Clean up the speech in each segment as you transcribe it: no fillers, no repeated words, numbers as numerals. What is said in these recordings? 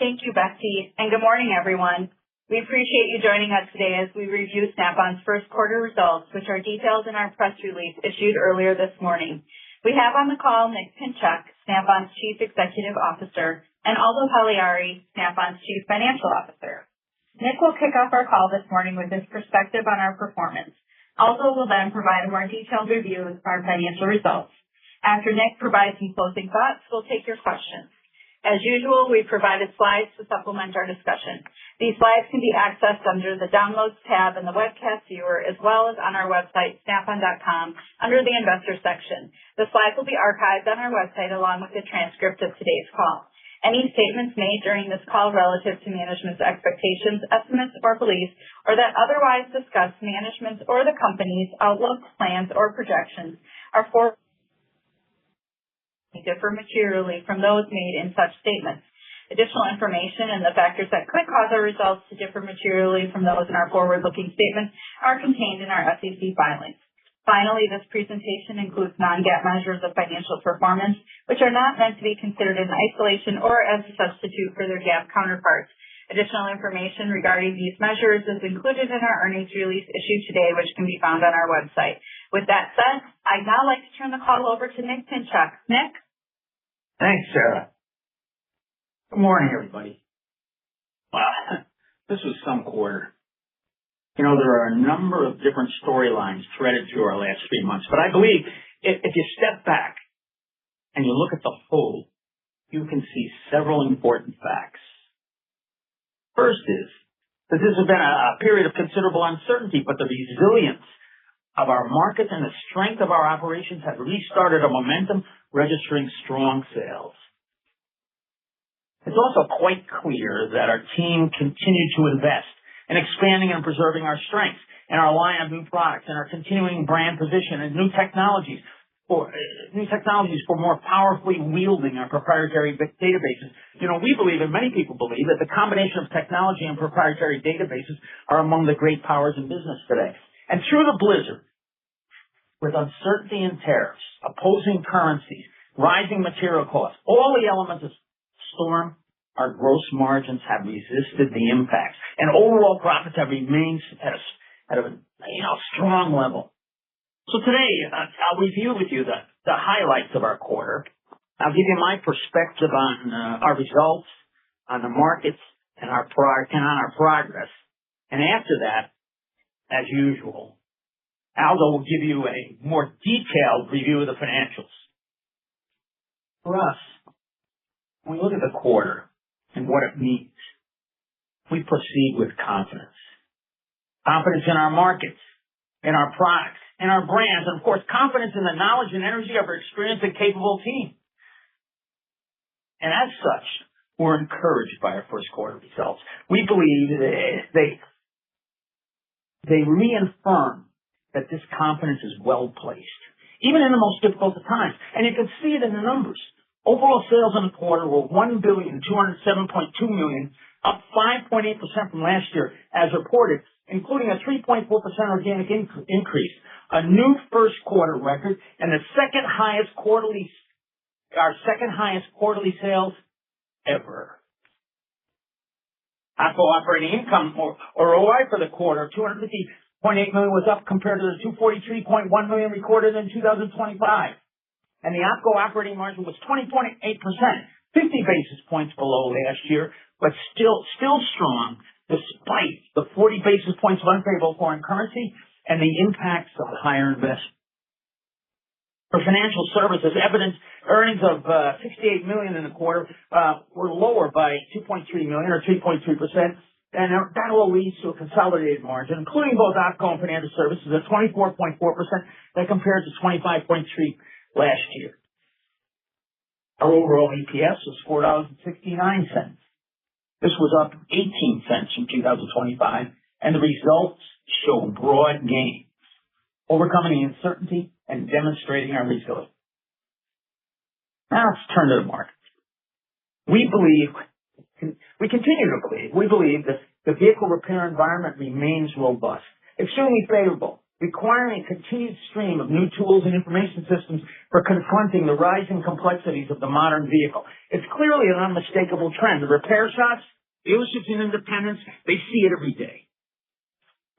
Thank you, Betsy, and good morning, everyone. We appreciate you joining us today as we review Snap-on's first quarter results, which are detailed in our press release issued earlier this morning. We have on the call Nick Pinchuk, Snap-on's Chief Executive Officer, and Aldo Pagliari, Snap-on's Chief Financial Officer. Nick will kick off our call this morning with his perspective on our performance. Aldo will then provide a more detailed review of our financial results. After Nick provides some closing thoughts, we'll take your questions. As usual, we provided slides to supplement our discussion. These slides can be accessed under the Downloads tab in the webcast viewer, as well as on our website, snapon.com, under the Investor section. The slides will be archived on our website along with the transcript of today's call. Any statements made during this call relative to management's expectations, estimates, or beliefs, or that otherwise discuss management's or the company's outlook, plans, or projections are differ materially from those made in such statements. Additional information and the factors that could cause our results to differ materially from those in our forward-looking statements are contained in our SEC filings. Finally, this presentation includes non-GAAP measures of financial performance, which are not meant to be considered in isolation or as a substitute for their GAAP counterparts. Additional information regarding these measures is included in our earnings release issued today, which can be found on our website. With that said, I'd now like to turn the call over to Nick Pinchuk. Nick? Thanks, Sarah. Good morning, everybody. Wow, this was some quarter. You know, there are a number of different storylines threaded through our last 3 months, but I believe if you step back and you look at the whole, you can see several important facts. First is that this has been a period of considerable uncertainty, but the resilience of our markets and the strength of our operations have restarted a momentum, registering strong sales. It's also quite clear that our team continued to invest in expanding and preserving our strengths and our line of new products and our continuing brand position and new technologies for more powerfully wielding our proprietary databases. You know, we believe, and many people believe, that the combination of technology and proprietary databases are among the great powers in business today. And through the blizzard, with uncertainty and tariffs, opposing currencies, rising material costs, all the elements of storm, our gross margins have resisted the impacts, and overall profits have remained at a strong level. So today, I'll review with you the highlights of our quarter. I'll give you my perspective on our results, on the markets, and on our progress. And after that, as usual, Aldo will give you a more detailed review of the financials. For us, when we look at the quarter and what it means, we proceed with confidence. Confidence in our markets, in our products, in our brands, and of course, confidence in the knowledge and energy of our experienced and capable team. And as such, we're encouraged by our first quarter results. We believe they reaffirm that this confidence is well placed, even in the most difficult of times. And you can see it in the numbers. Overall sales in the quarter were $1,207.2 million, up 5.8% from last year as reported, including a 3.4% organic increase, a new first quarter record, and our second highest quarterly sales ever. Operating income, or OI, for the quarter, $250.8 million, was up compared to the $243.1 million recorded in 2025. And the OpCo operating margin was 20.8%, 50 basis points below last year, but still strong despite the 40 basis points of unfavorable foreign currency and the impacts of higher investment. For financial services, earnings of $68 million in the quarter were lower by $2.3 million, or 3.3%, and that will lead to a consolidated margin, including both OpCo and financial services, at 24.4%. That compares to 25.3% last year. Our overall EPS was $4.69. This was up 18 cents from 2025, and the results show broad gains, overcoming the uncertainty and demonstrating our resilience. Now let's turn to the market. We believe that the vehicle repair environment remains robust, extremely favorable. requiring a continued stream of new tools and information systems for confronting the rising complexities of the modern vehicle. It's clearly an unmistakable trend. The repair shops, dealerships, and independents, they see it every day.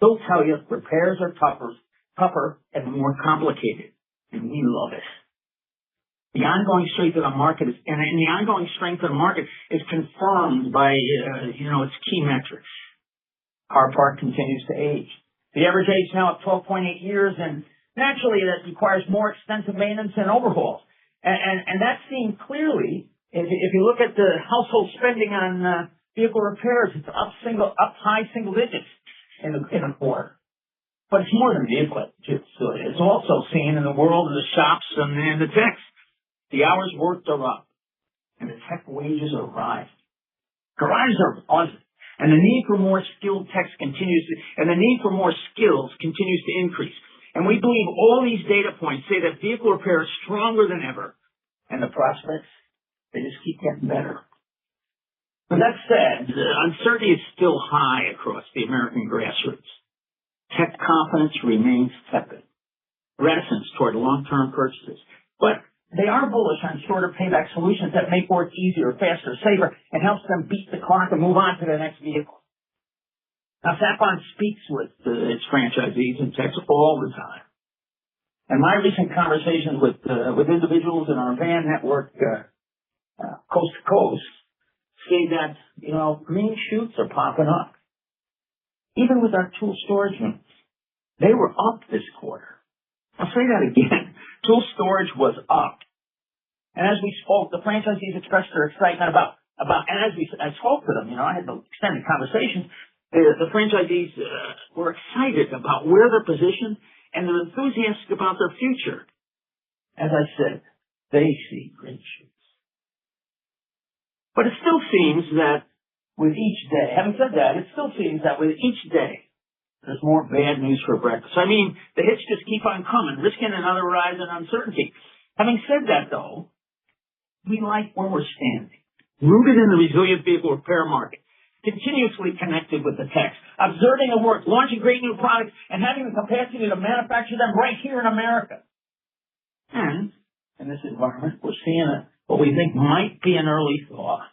They'll tell you repairs are tougher and more complicated, and we love it. The ongoing strength of the market is, and the ongoing strength of the market is confirmed by, its key metrics. Car park continues to age. The average age now of 12.8 years, and naturally that requires more extensive maintenance and overhauls. And that's seen clearly if you look at the household spending on vehicle repairs. It's up high single digits in a quarter. But it's more than vehicle. It's also seen in the world of the shops and the techs. The hours worked are up, and the tech wages are rising. Garages are buzzing. And the need for more skilled techs continues to increase. And we believe all these data points say that vehicle repair is stronger than ever. And the prospects, they just keep getting better. With that said, uncertainty is still high across the American grassroots. Tech confidence remains tepid. Reticence toward long-term purchases. But they are bullish on shorter payback solutions that make work easier, faster, safer, and helps them beat the clock and move on to the next vehicle. Now, Snap-on speaks with its franchisees and techs all the time. And my recent conversations with individuals in our van network, coast to coast, say that, green shoots are popping up. Even with our tool storage units, they were up this quarter. I'll say that again. Tool storage was up. And as we spoke, the franchisees expressed their excitement about and as I spoke to them, I had the extended conversations, the franchisees were excited about where they're positioned and they're enthusiastic about their future. As I said, they see green shoots. But it still seems that with each day, having said that, with each day, there's more bad news for breakfast. I mean, the hits just keep on coming, risking another rise in uncertainty. Having said that, though, we like where we're standing. Rooted in the resilient vehicle repair market, continuously connected with the techs, observing the work, launching great new products, and having the capacity to manufacture them right here in America. And in this environment, we're seeing what we think might be an early thaw.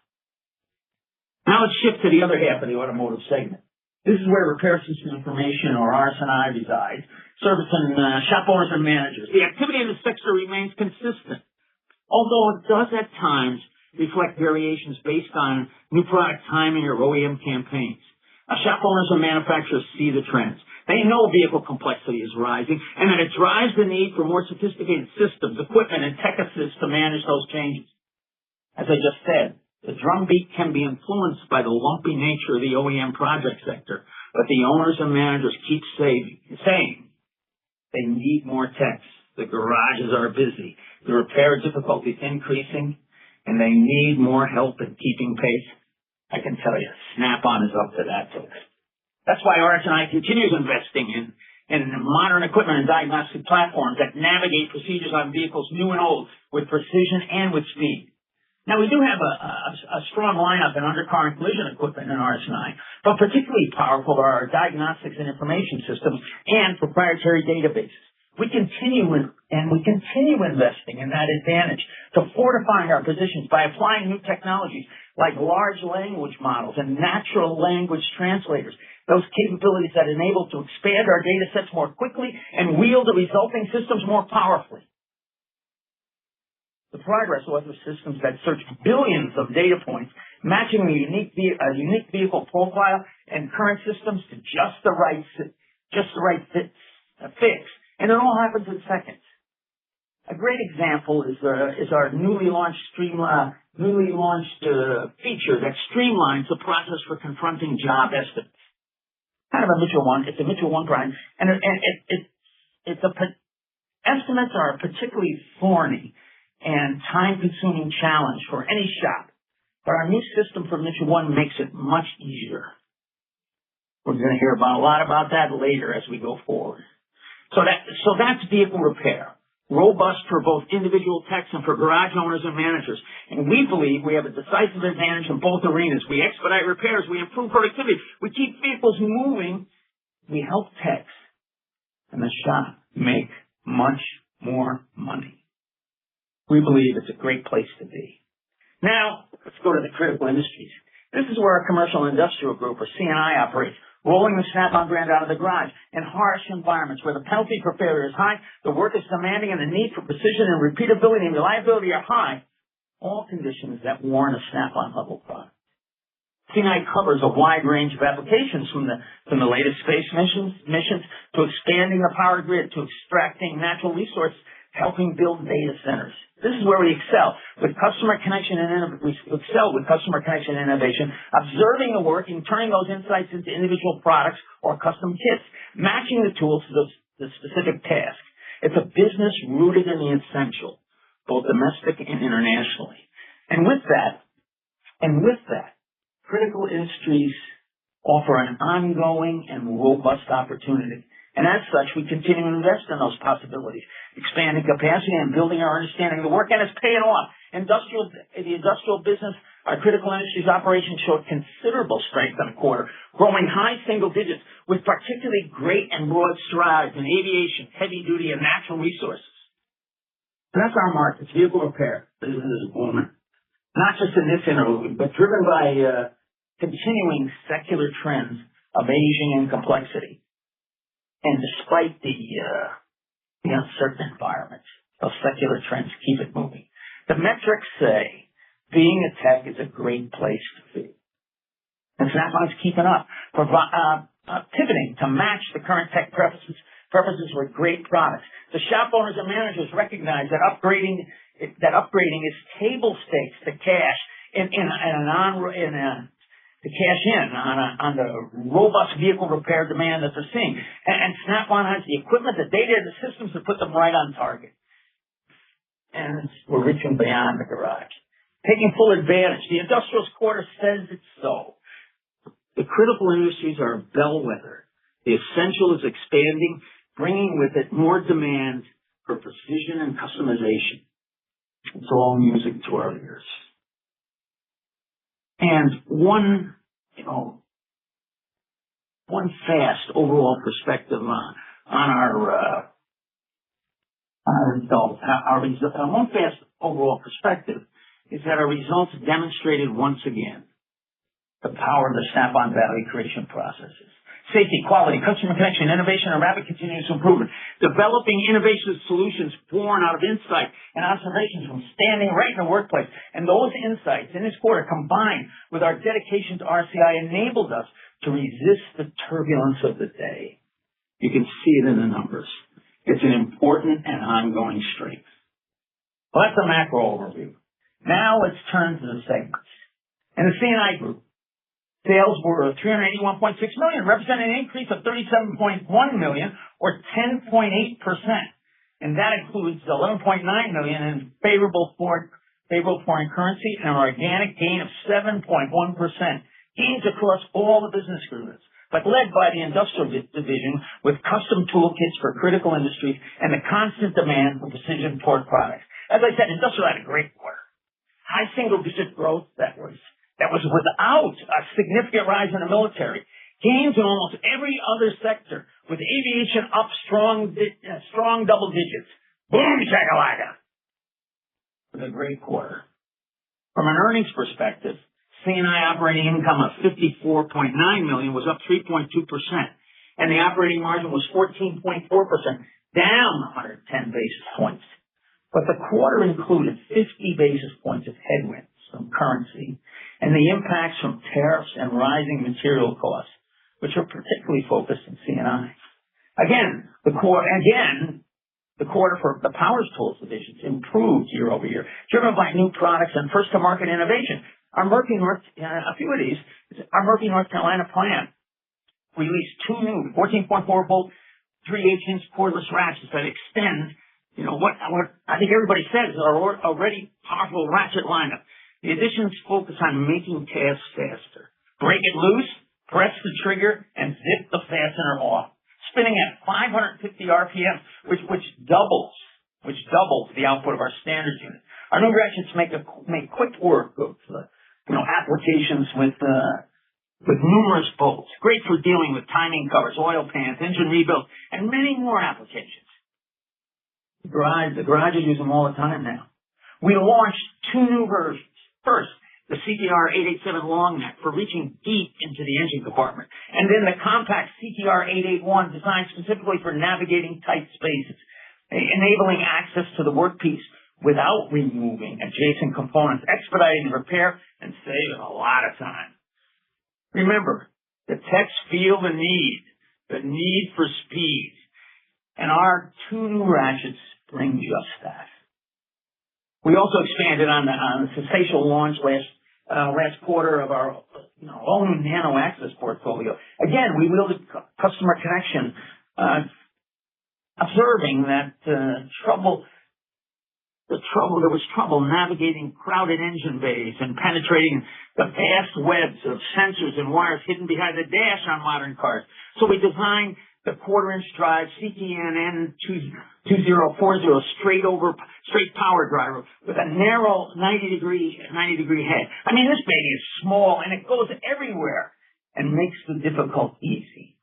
Now let's shift to the other half of the automotive segment. This is where repair system information, or RS&I, resides, servicing shop owners and managers. The activity in the sector remains consistent, although it does at times reflect variations based on new product timing or OEM campaigns. Shop owners and manufacturers see the trends. They know vehicle complexity is rising and that it drives the need for more sophisticated systems, equipment, and tech assist to manage those changes. As I just said, the drumbeat can be influenced by the lumpy nature of the OEM project sector, but the owners and managers keep saying they need more techs. The garages are busy. The repair difficulty is increasing, and they need more help in keeping pace. I can tell you, Snap-on is up to that, folks. That's why RS&I continues investing in modern equipment and diagnostic platforms that navigate procedures on vehicles new and old with precision and with speed. Now, we do have a strong lineup in undercar and collision equipment in RS&I, but particularly powerful are our diagnostics and information systems and proprietary databases. We continue investing in that advantage to fortify our positions by applying new technologies like large language models and natural language translators, those capabilities that enable to expand our data sets more quickly and wield the resulting systems more powerfully. The Progress offers systems that search billions of data points, matching a unique vehicle profile and current systems to just the right fix, and it all happens in seconds. A great example is our newly launched feature that streamlines the process for confronting job estimates. Kind of a Mitchell 1. It's a Mitchell 1 prime, and estimates are a particularly thorny and time-consuming challenge for any shop, but our new system for Mitchell 1 makes it much easier. We're going to hear a lot about that later as we go forward. So that's vehicle repair, robust for both individual techs and for garage owners and managers. And we believe we have a decisive advantage in both arenas. We expedite repairs, we improve productivity, we keep vehicles moving, we help techs and the shop make much more money. We believe it's a great place to be. Now, let's go to the critical industries. This is where our commercial and industrial group, or C&I, operates, rolling the Snap-on brand out of the garage in harsh environments where the penalty for failure is high, the work is demanding, and the need for precision and repeatability and reliability are high, all conditions that warrant a Snap-on level product. C&I covers a wide range of applications from the latest space missions to expanding the power grid to extracting natural resources, helping build data centers. This is where we excel with customer connection and innovation, observing the work and turning those insights into individual products or custom kits, matching the tools to the specific task. It's a business rooted in the essential, both domestic and internationally. And with that, critical industries offer an ongoing and robust opportunity. And as such, we continue to invest in those possibilities, expanding capacity and building our understanding of the work, and it's paying off. The industrial business, our critical industries operations showed considerable strength in the quarter, growing high single digits with particularly great and broad strides in aviation, heavy duty, and natural resources. So that's our markets, vehicle repair. Business is booming. Not just in this interlude, but driven by continuing secular trends of aging and complexity. And despite the uncertain environment, those secular trends keep it moving. The metrics say being a tech is a great place to be. And Snap-on's keeping up, pivoting to match the current tech preferences with great products. The shop owners and managers recognize that upgrading is table stakes to cash to cash in on the robust vehicle repair demand that they're seeing. And Snap-on has the equipment, the data, and the systems to put them right on target. And we're reaching beyond the garage, taking full advantage. The industrials quarter says it's so. The critical industries are a bellwether. The essential is expanding, bringing with it more demand for precision and customization. It's all music to our ears. And one fast overall perspective on our results. One fast overall perspective is that our results demonstrated once again the power of the Snap-on value creation processes. Safety, quality, customer connection, innovation, and rapid continuous improvement. Developing innovative solutions born out of insight and observations from standing right in the workplace. And those insights in this quarter combined with our dedication to RCI enabled us to resist the turbulence of the day. You can see it in the numbers. It's an important and ongoing strength. Well, that's a macro overview. Now let's turn to the segments. In the C&I group, sales were $381.6 million, representing an increase of $37.1 million, or 10.8%. And that includes $11.9 million in favorable foreign currency and an organic gain of 7.1%. Gains across all the business groups, but led by the industrial division with custom toolkits for critical industries and the constant demand for precision torque products. As I said, industrial had a great quarter. High single-digit growth that was without a significant rise in the military. Gains in almost every other sector, with aviation up strong double digits. Boom, shakalaka. It was a great quarter. From an earnings perspective, C&I operating income of $54.9 million was up 3.2%, and the operating margin was 14.4%, down 110 basis points. But the quarter included 50 basis points of headwinds from currency and the impacts from tariffs and rising material costs, which are particularly focused in C&I. The quarter for the Power Tools divisions improved year over year, driven by new products and first-to-market innovation. Our Murphy, North Carolina plant released two new 14.4-volt 3/8-inch cordless ratchets that extend, what I think everybody says is our already powerful ratchet lineup. The additions focus on making tasks faster. Break it loose, press the trigger, and zip the fastener off, spinning at 550 RPM, which doubles the output of our standard unit. Our new ratchets make quick work of applications with with numerous bolts, great for dealing with timing covers, oil pans, engine rebuilds, and many more applications. The garages use them all the time now. We launched 2 new versions. First, the CTR 887 long neck for reaching deep into the engine compartment, and then the compact CTR 881 designed specifically for navigating tight spaces, enabling access to the workpiece without removing adjacent components, expediting the repair and saving a lot of time. Remember, the techs feel the need for speed, and our 2 new ratchets bring just that. We also expanded on the sensational launch last quarter of our all new Nano Access portfolio. Again, we wielded customer connection, observing that there was trouble navigating crowded engine bays and penetrating the vast webs of sensors and wires hidden behind the dash on modern cars. So we designed the 1/4-inch drive CTN N2040 straight power driver with a narrow 90-degree head. I mean, this baby is small and it goes everywhere and makes the difficult easy.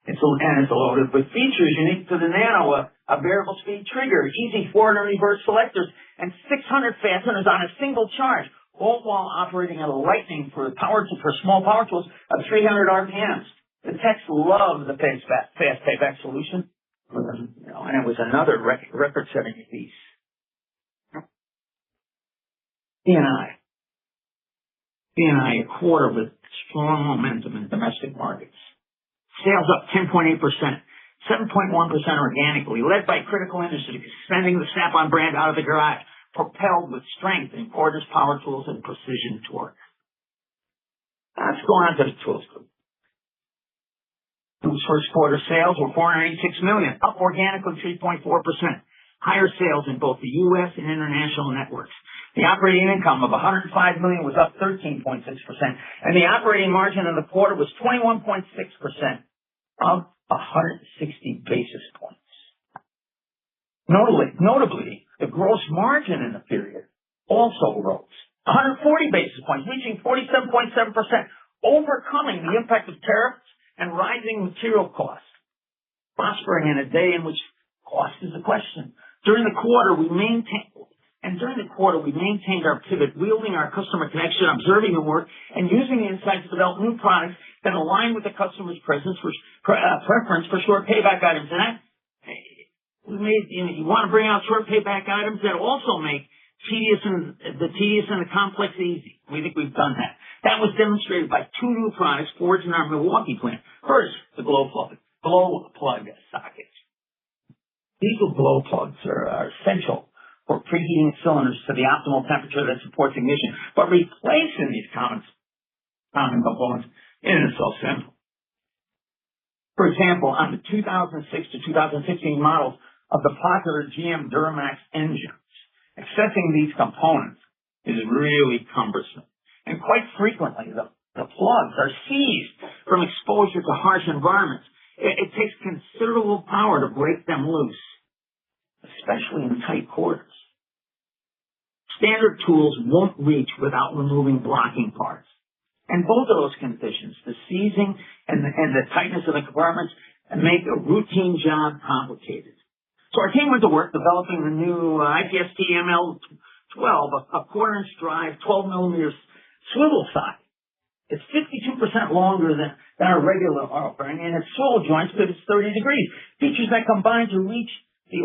It's loaded with features unique to the Nano, a variable speed trigger, easy forward and reverse selectors, and 600 fasteners on a single charge, all while operating at a lightning for small power tools of 300 RPMs. The techs love the fast payback solution, and it was another record-setting release. B&I, a quarter with strong momentum in domestic markets. Sales up 10.8%, 7.1% organically, led by critical industries, sending the Snap-on brand out of the garage, propelled with strength in cordless power tools and precision torque. Let's go on to the tools group. Those first quarter sales were $486 million, up organically 3.4%. Higher sales in both the U.S. and international networks. The operating income of $105 million was up 13.6%, and the operating margin in the quarter was 21.6%, up 160 basis points. Notably, the gross margin in the period also rose 140 basis points, reaching 47.7%, overcoming the impact of tariffs and rising material costs, prospering in a day in which cost is a question. During the quarter, we maintained our pivot, wielding our customer connection, observing the work, and using the insights to develop new products that align with the customer's preference for short payback items. And you want to bring out short payback items that also make the tedious and the complex easy. We think we've done that. That was demonstrated by 2 new products forged in our Milwaukee plant. First, the glow plug sockets. These glow plugs are essential for preheating cylinders to the optimal temperature that supports ignition. But replacing these common components isn't so simple. For example, on the 2006 to 2015 models of the popular GM Duramax engines, accessing these components is really cumbersome. And quite frequently, the plugs are seized from exposure to harsh environments. It takes considerable power to break them loose, especially in tight quarters. Standard tools won't reach without removing blocking parts. And both of those conditions, the seizing and the tightness of the compartments, make a routine job complicated. So our team went to work developing the new IPS ML12, a 1/4-inch drive, 12mm swivel socket. It's 52% longer than our regular offering, and its swivel joints pivots 30 degrees. Features that combine to reach the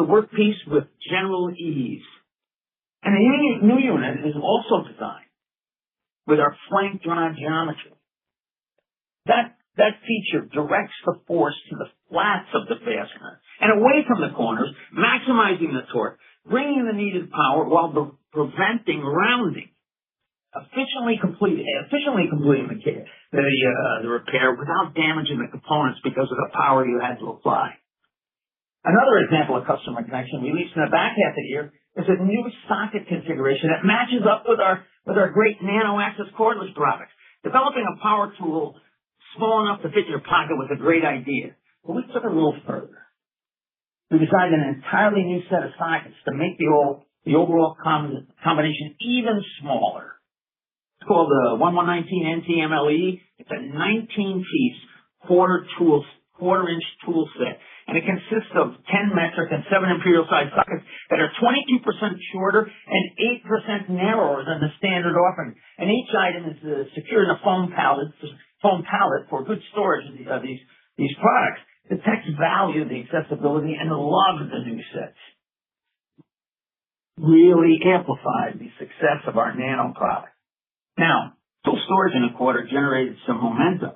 workpiece with general ease. And the new unit is also designed with our flank drive geometry. That feature directs the force to the flats of the fastener and away from the corners, maximizing the torque, bringing the needed power while preventing rounding, efficiently completing the repair without damaging the components because of the power you had to apply. Another example of customer connection released in the back half of the year is a new socket configuration that matches up with our great Nano Access cordless products. Developing a power tool small enough to fit in your pocket was a great idea, but we took it a little further. We designed an entirely new set of sockets to make the overall combination even smaller. It's called the 1119 NTMLE. It's a 19-piece quarter-inch tool set, and it consists of 10 metric and 7 imperial size sockets that are 22% shorter and 8% narrower than the standard offering. And each item is secured in a foam pallet for good storage of these products. The techs value the accessibility and love the new sets. Really amplified the success of our Nano product. Now, tool storage in the quarter generated some momentum.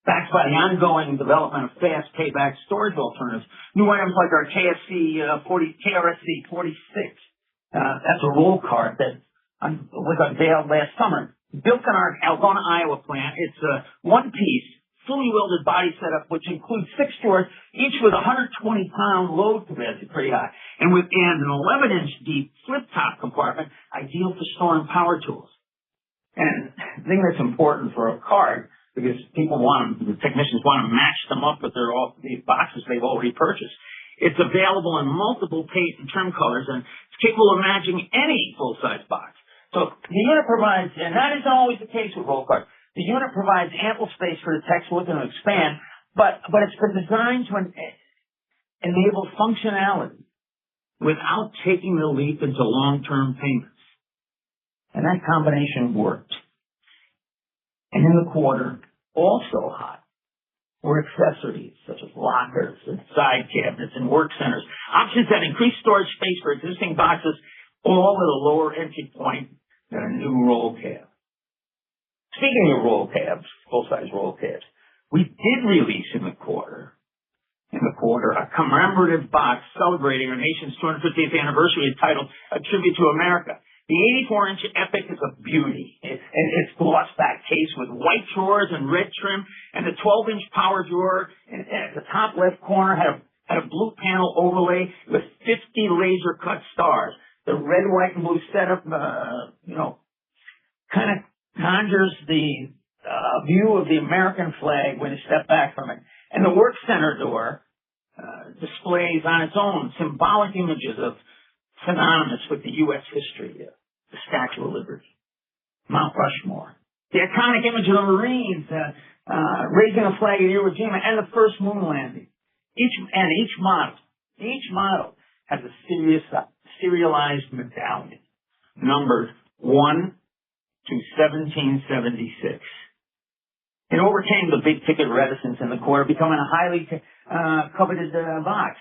Backed by the ongoing development of fast payback storage alternatives, new items like our KRSC 46. That's a roll cart that was unveiled last summer. Built in our Algona, Iowa plant, it's a one-piece, fully welded body setup, which includes 6 drawers, each with a 120-pound load capacity, pretty high, and an 11-inch deep flip-top compartment, ideal for storing power tools. And the thing that's important for a cart, because the technicians want to match them up with these boxes they've already purchased. It's available in multiple paint and trim colors, and it's capable of matching any full-size box. So the unit provides, and that isn't always the case with roll cart, the unit provides ample space for the techs looking to expand, but it's been designed to enable functionality without taking the leap into long-term payments. And that combination worked. And in the quarter, also hot, were accessories such as lockers and side cabinets and work centers, options that increase storage space for existing boxes, all at a lower entry point than a new roll cab. Speaking of roll cabs, full-size roll cabs, we did release in the quarter a commemorative box celebrating our nation's 250th anniversary entitled A Tribute to America. The 84-inch Epic is a beauty. It's gloss-back case with white drawers and red trim, and the 12-inch power drawer at the top left corner had a blue panel overlay with 50 laser-cut stars. The red, white, and blue setup, kind of conjures the view of the American flag when you step back from it. And the work center door displays on its own symbolic images of synonymous with the U.S. history, the Statue of Liberty, Mount Rushmore, the iconic image of the Marines raising a flag at Iwo Jima, and the first moon landing. Each model has a serialized medallion numbered 1 to 1776. It overcame the big-ticket reticence in the quarter, becoming a highly coveted box,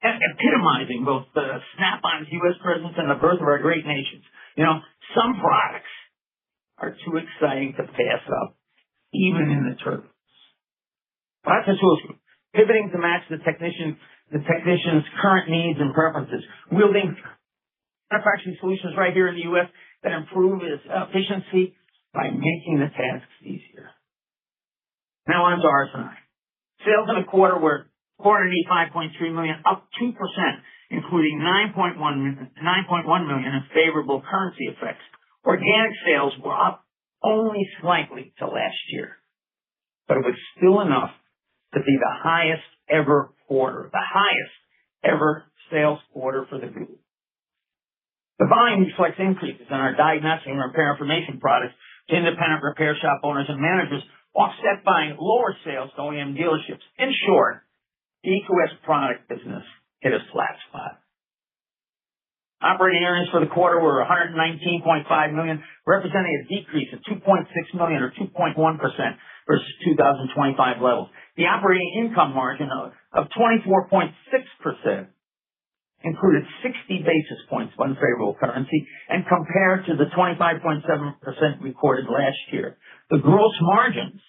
epitomizing both the Snap-on's U.S. presence and the birth of our great nations. Some products are too exciting to pass up, even in the turbulence. That's the tools group, pivoting to match the technician's current needs and preferences, wielding manufacturing solutions right here in the U.S. that improve its efficiency by making the tasks easier. Now on to RS&I. Sales in the quarter were $485.3 million, up 2%, including $9.1 million in favorable currency effects. Organic sales were up only slightly to last year, but it was still enough to be the highest ever sales quarter for the group. The volume reflects increases in our diagnostic and repair information products to independent repair shop owners and managers, offset by lower sales to OEM dealerships. In short, the EQS product business hit a flat spot. Operating earnings for the quarter were $119.5 million, representing a decrease of $2.6 million or 2.1% versus 2025 levels. The operating income margin of 24.6% included 60 basis points of unfavorable currency and compared to the 25.7% recorded last year. The gross margins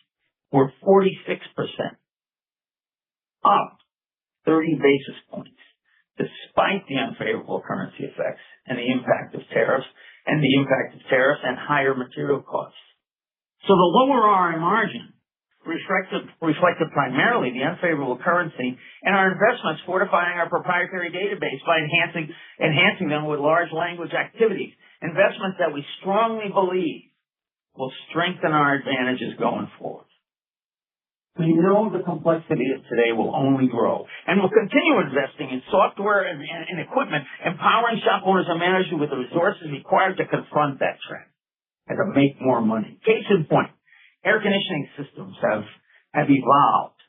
were 46%, up 30 basis points, despite the unfavorable currency effects and the impact of tariffs and higher material costs. So the lower RI margin reflected primarily the unfavorable currency and our investments fortifying our proprietary database by enhancing them with large language activities, investments that we strongly believe will strengthen our advantages going forward. We know the complexity of today will only grow, and we'll continue investing in software and equipment, empowering shop owners and managers with the resources required to confront that trend. and to make more money. Case in point, air conditioning systems have evolved.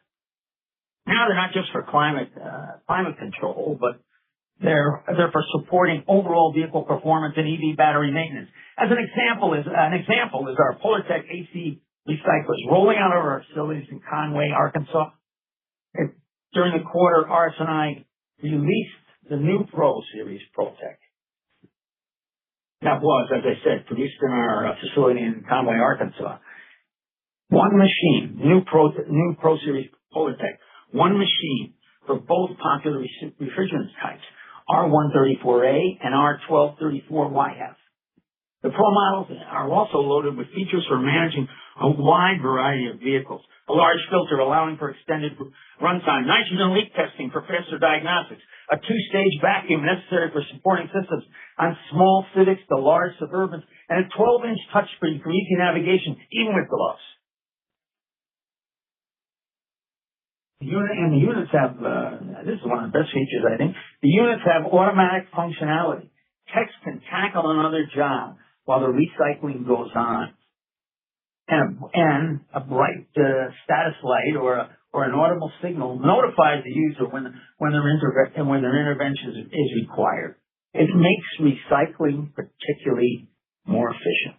Now they're not just for climate control, but they're for supporting overall vehicle performance and EV battery maintenance. As an example is our Polartec AC recyclers rolling out of our facilities in Conway, Arkansas. During the quarter, RS&I released the new Pro Series Protec. That was, as I said, produced in our facility in Conway, Arkansas. One machine, new Pro Series Polartec, one machine for both popular refrigerant types, R134A and R1234YF. The Pro models are also loaded with features for managing a wide variety of vehicles. A large filter allowing for extended runtime, nitrogen leak testing for faster diagnostics, a two-stage vacuum necessary for supporting systems on small Civics to large Suburbans, and a 12-inch touchscreen for easy navigation, even with gloves. The units have, this is one of the best features, I think. The units have automatic functionality. Techs can tackle another job while the recycling goes on. And a bright status light or an audible signal notifies the user when their intervention is required. It makes recycling particularly more efficient.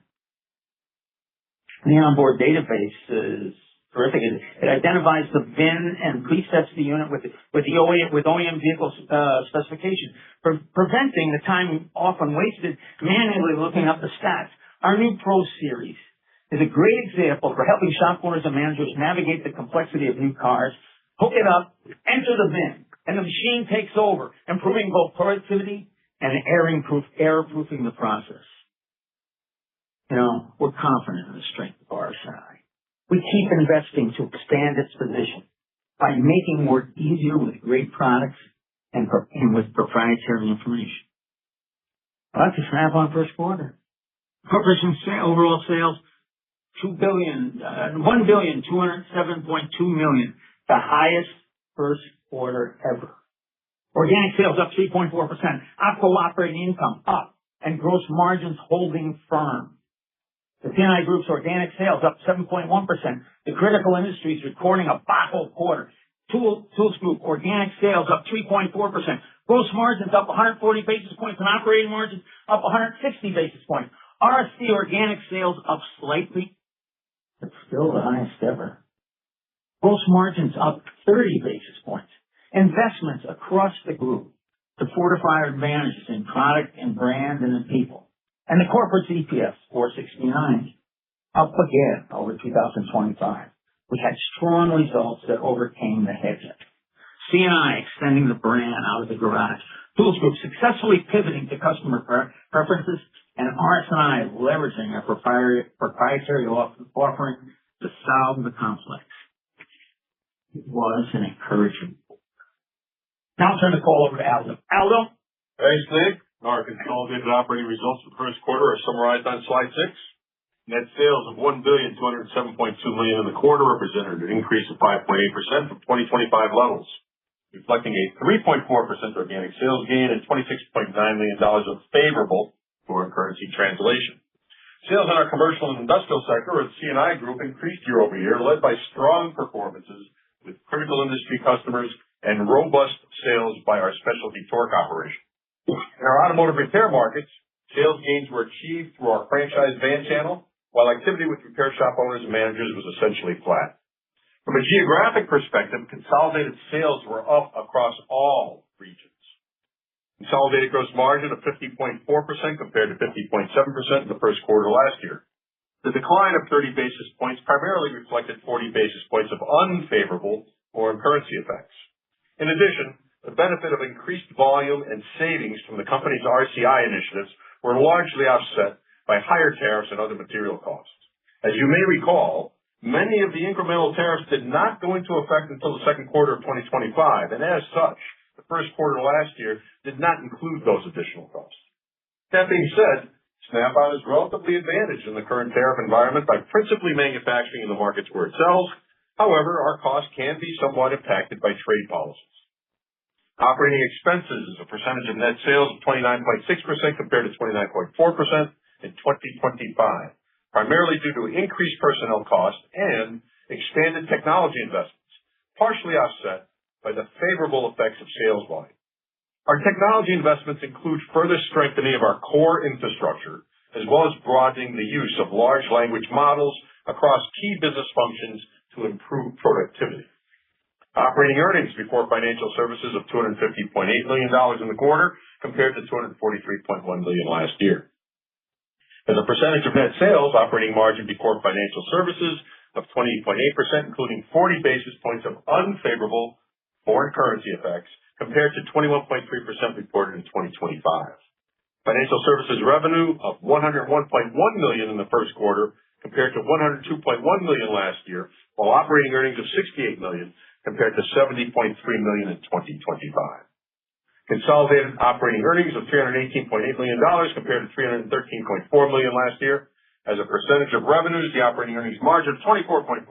The onboard database is terrific. It identifies the VIN and presets the unit with OEM vehicle specification, preventing the time often wasted manually looking up the stats. Our new Pro Series is a great example for helping shop owners and managers navigate the complexity of new cars. Hook it up, enter the VIN, and the machine takes over, improving both productivity and error-proofing the process. We're confident in the strength of RS&I. We keep investing to expand its position by making work easier with great products and with proprietary information. Well, that's a Snap-on first quarter. Corporation overall sales, $1,207.2 million, the highest first quarter ever. Organic sales up 3.4%. OpCo operating income up and gross margins holding firm. The C&I Group's organic sales up 7.1%. The critical industries recording a baffled quarter. Tools Group organic sales up 3.4%. Gross margins up 140 basis points and operating margins up 160 basis points. RSC organic sales up slightly, but still the highest ever. Gross margins up 30 basis points. Investments across the group to fortify our advantages in product and brand and in people. And the corporate's EPS, $4.69, up again over 2025. We had strong results that overcame the headwind. C&I extending the brand out of the garage. Tools Group successfully pivoting to customer preferences, and RS&I leveraging our proprietary offering to solve the complex. It was an encouraging quarter. Now I'll turn the call over to Aldo. Aldo? Thanks, Nick. Our consolidated operating results for the first quarter are summarized on slide 6. Net sales of $1,207.2 million in the quarter represented an increase of 5.8% from 2025 levels, reflecting a 3.4% organic sales gain and $26.9 million of favorable foreign currency translation. Sales in our commercial and industrial sector, or the C&I Group, increased year over year, led by strong performances with critical industry customers and robust sales by our specialty torque operation. In our automotive repair markets, sales gains were achieved through our franchise van channel, while activity with repair shop owners and managers was essentially flat. From a geographic perspective, consolidated sales were up across all regions. Consolidated gross margin of 50.4% compared to 50.7% in the first quarter last year. The decline of 30 basis points primarily reflected 40 basis points of unfavorable foreign currency effects. In addition, the benefit of increased volume and savings from the company's RCI initiatives were largely offset by higher tariffs and other material costs. As you may recall, many of the incremental tariffs did not go into effect until the second quarter of 2025, and as such, the first quarter last year did not include those additional costs. That being said, Snap-on is relatively advantaged in the current tariff environment by principally manufacturing in the markets where it sells. However, our costs can be somewhat impacted by trade policies. Operating expenses as a percentage of net sales of 29.6% compared to 29.4% in 2025. primarily due to increased personnel costs and expanded technology investments, partially offset by the favorable effects of sales volume. Our technology investments include further strengthening of our core infrastructure, as well as broadening the use of large language models across key business functions to improve productivity. Operating earnings before financial services of $250.8 million in the quarter compared to $243.1 million last year. As a percentage of net sales, operating margin before financial services of 28.8%, including 40 basis points of unfavorable foreign currency effects, compared to 21.3% reported in 2025. Financial services revenue of $101.1 million in the first quarter compared to $102.1 million last year, while operating earnings of $68 million compared to $70.3 million in 2025. Consolidated operating earnings of $318.8 million compared to $313.4 million last year. As a percentage of revenues, the operating earnings margin of 24.4%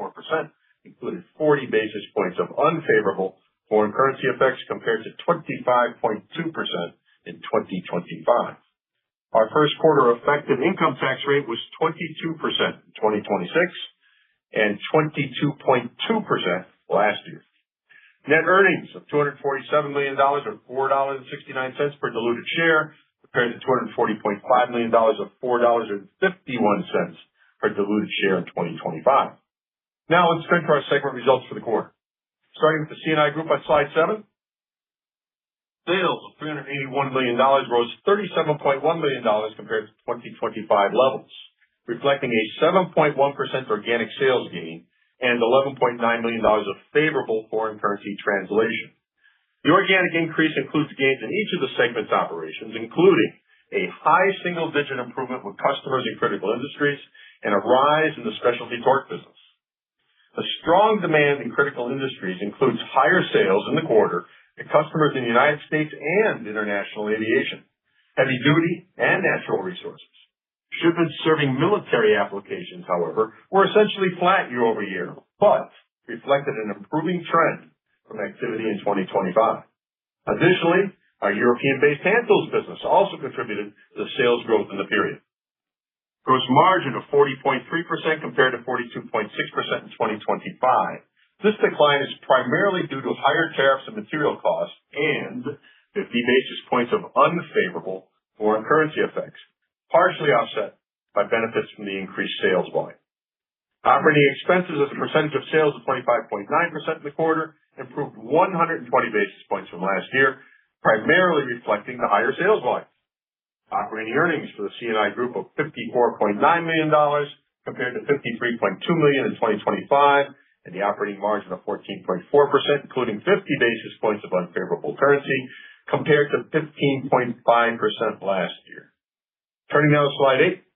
included 40 basis points of unfavorable foreign currency effects compared to 25.2% in 2025. Our first quarter effective income tax rate was 22% in 2026 and 22.2% last year. Net earnings of $247 million or $4.69 per diluted share compared to $240.5 million of $4.51 per diluted share in 2025. Now let's turn to our segment results for the quarter. Starting with the C&I Group on slide 7. Sales of $381 million rose $37.1 million compared to 2025 levels, reflecting a 7.1% organic sales gain and $11.9 million of favorable foreign currency translation. The organic increase includes gains in each of the segment's operations, including a high single-digit improvement with customers in critical industries and a rise in the specialty torque business. The strong demand in critical industries includes higher sales in the quarter to customers in the United States and international aviation, heavy duty, and natural resources. Shipments serving military applications, however, were essentially flat year-over-year, but reflected an improving trend from activity in 2025. Additionally, our European-based hand tools business also contributed to the sales growth in the period. Gross margin of 40.3% compared to 42.6% in 2025. This decline is primarily due to higher tariffs and material costs and 50 basis points of unfavorable foreign currency effects, partially offset by benefits from the increased sales volume. Operating expenses as a percentage of sales of 25.9% in the quarter improved 120 basis points from last year, primarily reflecting the higher sales volume. Operating earnings for the C&I Group of $54.9 million compared to $53.2 million in 2025, and the operating margin of 14.4%, including 50 basis points of unfavorable currency, compared to 15.5% last year. Turning now to slide 8.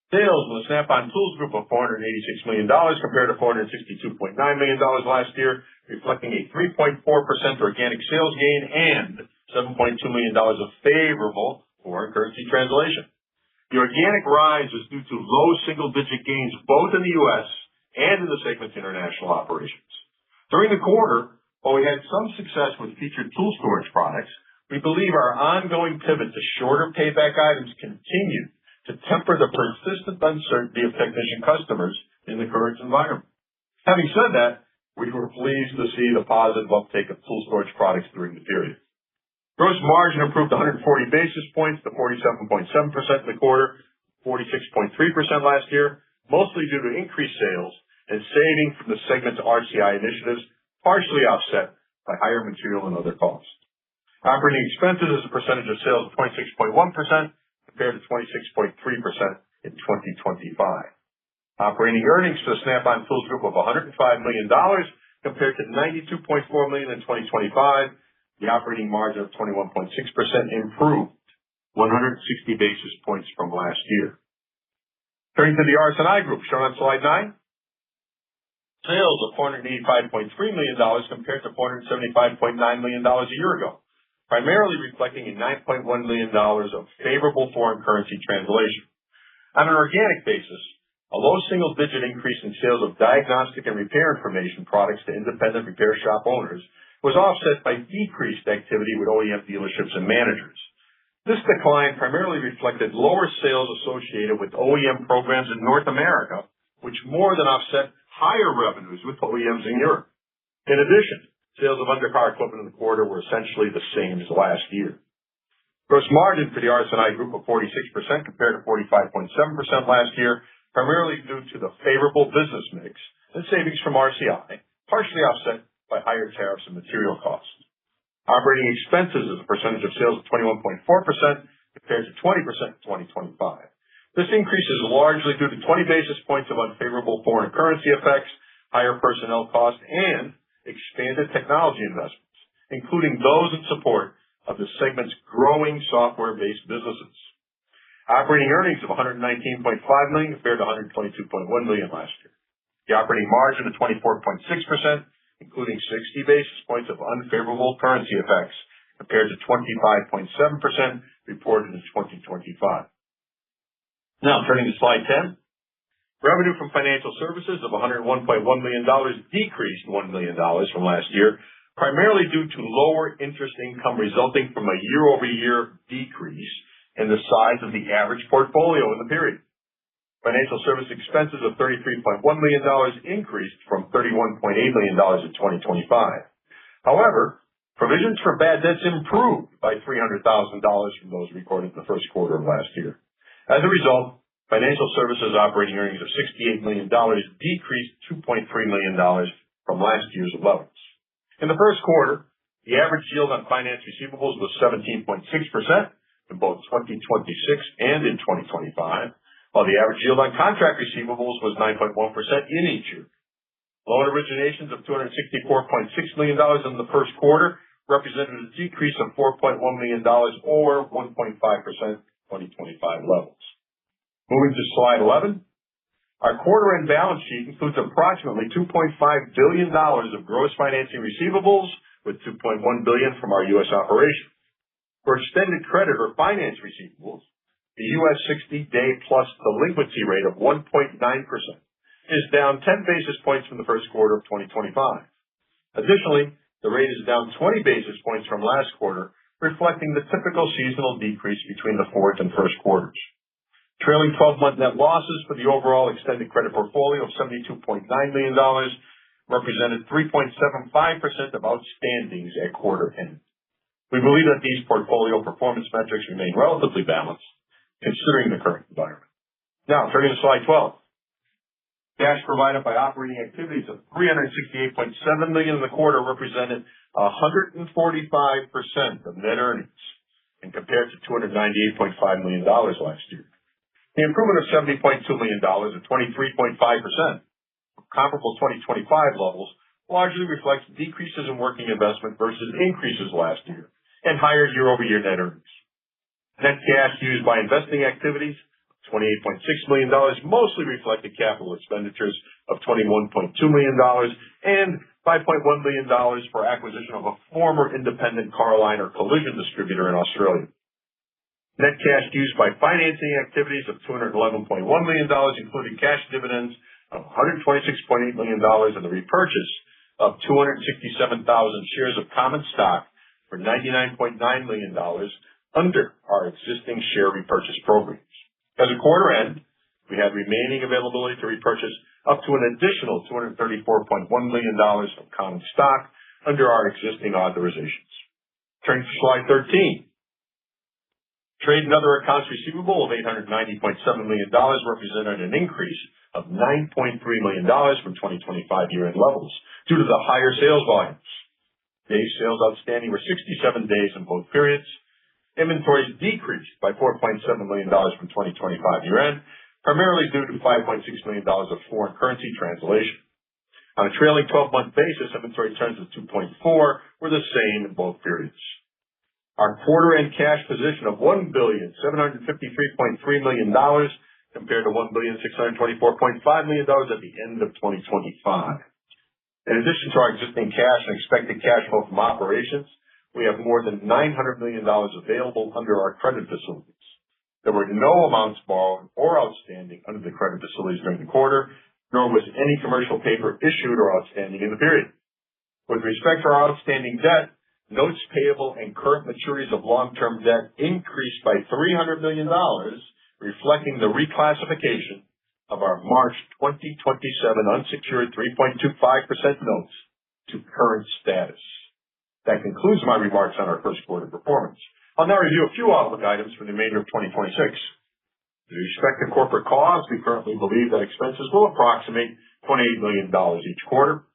Sales in the Snap-on Tools Group of $486 million compared to $462.9 million last year, reflecting a 3.4% organic sales gain and $7.2 million of favorable foreign currency translation. The organic rise was due to low single-digit gains both in the U.S. and in the segment's international operations. During the quarter, while we had some success with featured tool storage products, we believe our ongoing pivot to shorter payback items continued to temper the persistent uncertainty of technician customers in the current environment. Having said that, we were pleased to see the positive uptake of tool storage products during the period. Gross margin improved 140 basis points to 47.7% in the quarter, 46.3% last year, mostly due to increased sales and savings from the segment's RCI initiatives, partially offset by higher material and other costs. Operating expenses as a percentage of sales of 26.1% compared to 26.3% in 2025. Operating earnings for the Snap-on Tools Group of $105 million compared to $92.4 million in 2025. The operating margin of 21.6% improved 160 basis points from last year. Turning to the RS&I Group, shown on slide 9. Sales of $485.3 million compared to $475.9 million a year ago, primarily reflecting a $9.1 million of favorable foreign currency translation. On an organic basis, a low single-digit increase in sales of diagnostic and repair information products to independent repair shop owners was offset by decreased activity with OEM dealerships and managers. This decline primarily reflected lower sales associated with OEM programs in North America, which more than offset higher revenues with OEMs in Europe. In addition, sales of undercar equipment in the quarter were essentially the same as last year. Gross margin for the RS&I group of 46% compared to 45.7% last year, primarily due to the favorable business mix and savings from RCI, partially offset by higher tariffs and material costs. Operating expenses as a percentage of sales of 21.4% compared to 20% in 2025. This increase is largely due to 20 basis points of unfavorable foreign currency effects, higher personnel costs, and expanded technology investments, including those in support of the segment's growing software-based businesses. Operating earnings of $119.5 million compared to $122.1 million last year. The operating margin of 24.6%, including 60 basis points of unfavorable currency effects, compared to 25.7% reported in 2025. Now, turning to slide 10. Revenue from financial services of $101.1 million decreased $1 million from last year, primarily due to lower interest income resulting from a year-over-year decrease in the size of the average portfolio in the period. Financial service expenses of $33.1 million increased from $31.8 million in 2025. However, provisions for bad debts improved by $300,000 from those recorded in the first quarter of last year. As a result, financial services operating earnings of $68 million decreased $2.3 million from last year's levels. In the first quarter, the average yield on finance receivables was 17.6% in both 2026 and in 2025. While the average yield on contract receivables was 9.1% in each year. Loan originations of $264.6 million in the first quarter represented a decrease of $4.1 million or 1.5% 2025 levels. Moving to slide 11. Our quarter-end balance sheet includes approximately $2.5 billion of gross financing receivables, with $2.1 billion from our U.S. operations. For extended credit or finance receivables, the U.S. 60-day plus delinquency rate of 1.9% is down 10 basis points from the first quarter of 2025. Additionally, the rate is down 20 basis points from last quarter, reflecting the typical seasonal decrease between the fourth and first quarters. Trailing 12-month net losses for the overall extended credit portfolio of $72.9 million represented 3.75% of outstandings at quarter end. We believe that these portfolio performance metrics remain relatively balanced considering the current environment. Now, turning to slide 12. Cash provided by operating activities of $368.7 million in the quarter represented 145% of net earnings and compared to $298.5 million last year. The improvement of $70.2 million or 23.5% from comparable 2025 levels largely reflects decreases in working investment versus increases last year and higher year-over-year net earnings. Net cash used by investing activities, $28.6 million, mostly reflected capital expenditures of $21.2 million and $5.1 million for acquisition of a former independent car line or collision distributor in Australia. Net cash used by financing activities of $211.1 million, including cash dividends of $126.8 million and the repurchase of 267,000 shares of common stock for $99.9 million under our existing share repurchase programs. As of quarter end, we had remaining availability to repurchase up to an additional $234.1 million of common stock under our existing authorizations. Turning to slide 13. Trade and other accounts receivable of $890.7 million represented an increase of $9.3 million from 2025 year-end levels due to the higher sales volumes. Days sales outstanding were 67 days in both periods. Inventories decreased by $4.7 million from 2025 year-end, primarily due to $5.6 million of foreign currency translation. On a trailing 12-month basis, inventory turns of 2.4 were the same in both periods. Our quarter-end cash position of $1,753.3 million compared to $1,624.5 million at the end of 2025. In addition to our existing cash and expected cash flow from operations, we have more than $900 million available under our credit facilities. There were no amounts borrowed or outstanding under the credit facilities during the quarter, nor was any commercial paper issued or outstanding in the period. With respect to our outstanding debt, notes payable and current maturities of long-term debt increased by $300 million, reflecting the reclassification of our March 2027 unsecured 3.25% notes to current status. That concludes my remarks on our first quarter performance. I'll now review a few outlook items for the remainder of 2026. With respect to corporate costs, we currently believe that expenses will approximate $28 million each quarter.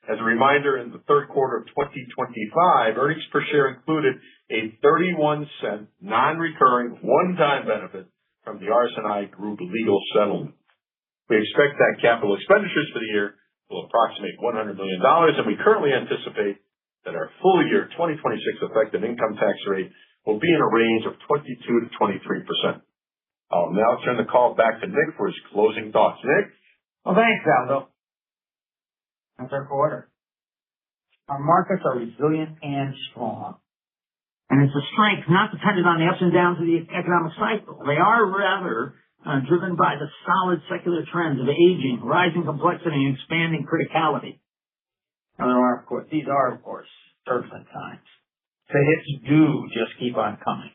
As a reminder, in the third quarter of 2025, earnings per share included a 31-cent non-recurring one-time benefit from the RS&I Group legal settlement. We expect that capital expenditures for the year will approximate $100 million, and we currently anticipate that our full year 2026 effective income tax rate will be in a range of 22 to 23%. I'll now turn the call back to Nick for his closing thoughts. Nick? Well, thanks, Aldo. That's our quarter. Our markets are resilient and strong. And it's a strength not dependent on the ups and downs of the economic cycle. They are rather driven by the solid secular trends of aging, rising complexity, and expanding criticality. Now, these are, of course, turbulent times. The hits do just keep on coming.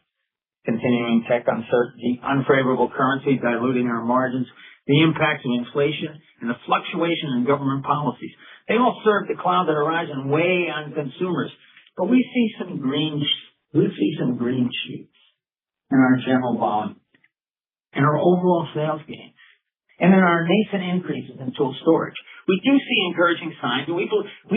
Continuing tech uncertainty, unfavorable currency diluting our margins, the impacts of inflation, and the fluctuation in government policies. They all serve to cloud the horizon, weigh on consumers. But we see some green shoots in our general volume, in our overall sales gains, and in our nascent increases in tool storage. We do see encouraging signs, and we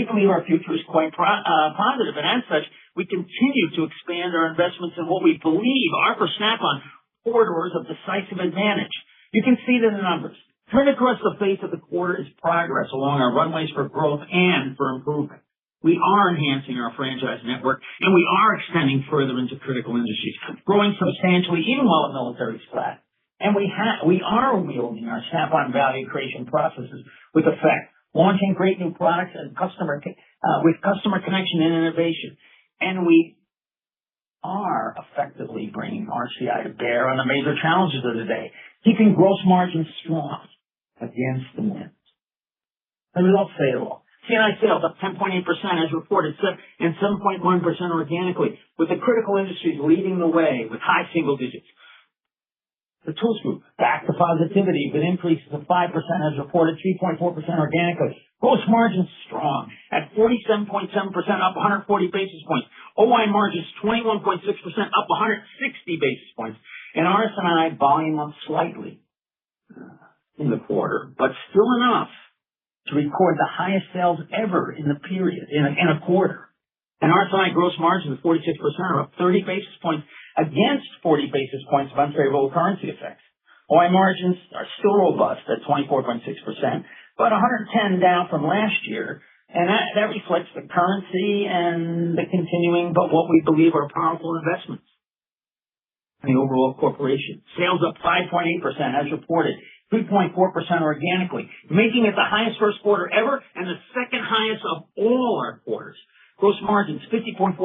believe our future is quite positive. And as such, we continue to expand our investments in what we believe are for Snap-on corridors of decisive advantage. You can see it in the numbers. Right across the face of the quarter is progress along our runways for growth and for improvement. We are enhancing our franchise network, and we are extending further into critical industries, growing substantially even while the military is flat. And we are wielding our Snap-on value creation processes with effect, launching great new products and with customer connection and innovation. And we are effectively bringing RCI to bear on the major challenges of the day, keeping gross margins strong against the wind. The results say it all. C&I sales up 10.8% as reported, and 7.1% organically, with the critical industries leading the way with high single digits. The Tools Group back to positivity with increases of 5% as reported, 3.4% organically. Gross margins strong at 47.7%, up 140 basis points. OI margins 21.6%, up 160 basis points. And RS&I volume up slightly in the quarter, but still enough to record the highest sales ever in the period, in a quarter. And RS&I gross margins of 46% are up 30 basis points against 40 basis points of unfavorable currency effects. OI margins are still robust at 24.6%, but 110 down from last year. And that reflects the currency and the continuing, but what we believe are powerful investments in the overall corporation. Sales up 5.8% as reported, 3.4% organically, making it the highest first quarter ever and the second highest of all our quarters. Gross margins 50.4%,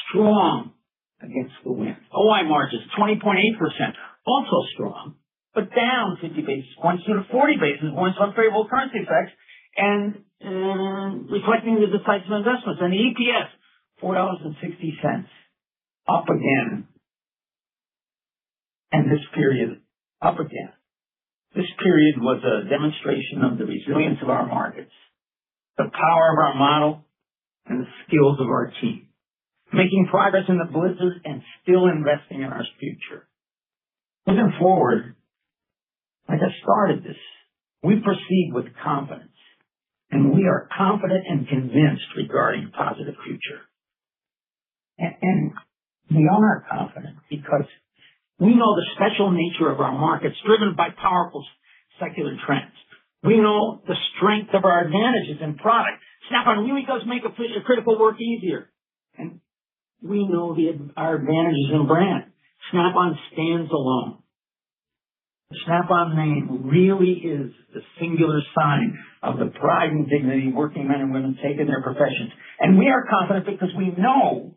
strong against the wind. OI margins 20.8%, also strong, but down 50 basis points due to 40 basis points of unfavorable currency effects and reflecting the decisive investments. And the EPS, $4.60, up again. And this period, up again. This period was a demonstration of the resilience of our markets, the power of our model, and the skills of our team. Making progress in the blizzard and still investing in our future. Moving forward, like I started this, we proceed with confidence. And we are confident and convinced regarding a positive future. And we are confident because we know the special nature of our markets driven by powerful secular trends. We know the strength of our advantages in product. Snap-on really does make a critical work easier. And we know our advantages in brand. Snap-on stands alone. The Snap-on name really is the singular sign of the pride and dignity working men and women take in their professions. And we are confident because we know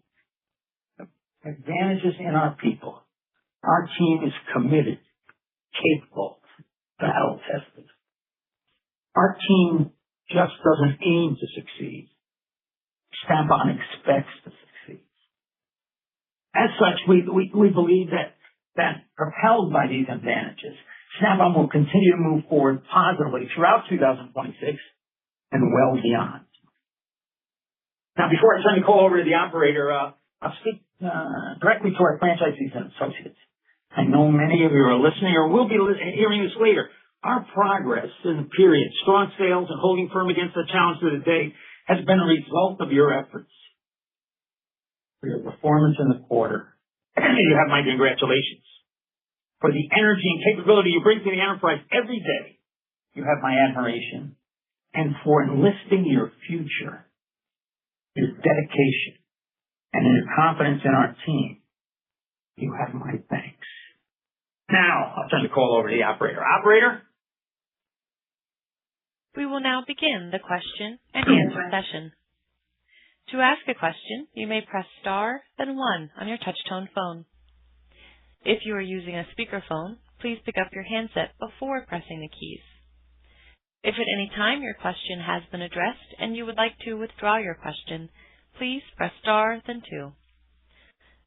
the advantages in our people. Our team is committed, capable, battle-tested. Our team just doesn't aim to succeed. Snap-on expects to succeed. As such, we believe that propelled by these advantages, Snap-on will continue to move forward positively throughout 2026 and well beyond. Now, before I turn the call over to the operator, I'll speak directly to our franchisees and associates. I know many of you are listening or will be hearing this later. Our progress in the period, strong sales and holding firm against the challenges of the day, has been a result of your efforts. For your performance in the quarter, you have my congratulations. For the energy and capability you bring to the enterprise every day, you have my admiration. And for enlisting your future, your dedication, and your confidence in our team, you have my thanks. Now, I'll turn the call over to the operator. Operator? We will now begin the question and answer session. To ask a question, you may press star, then 1 on your touch-tone phone. If you are using a speakerphone, please pick up your handset before pressing the keys. If at any time your question has been addressed and you would like to withdraw your question, please press star, then 2.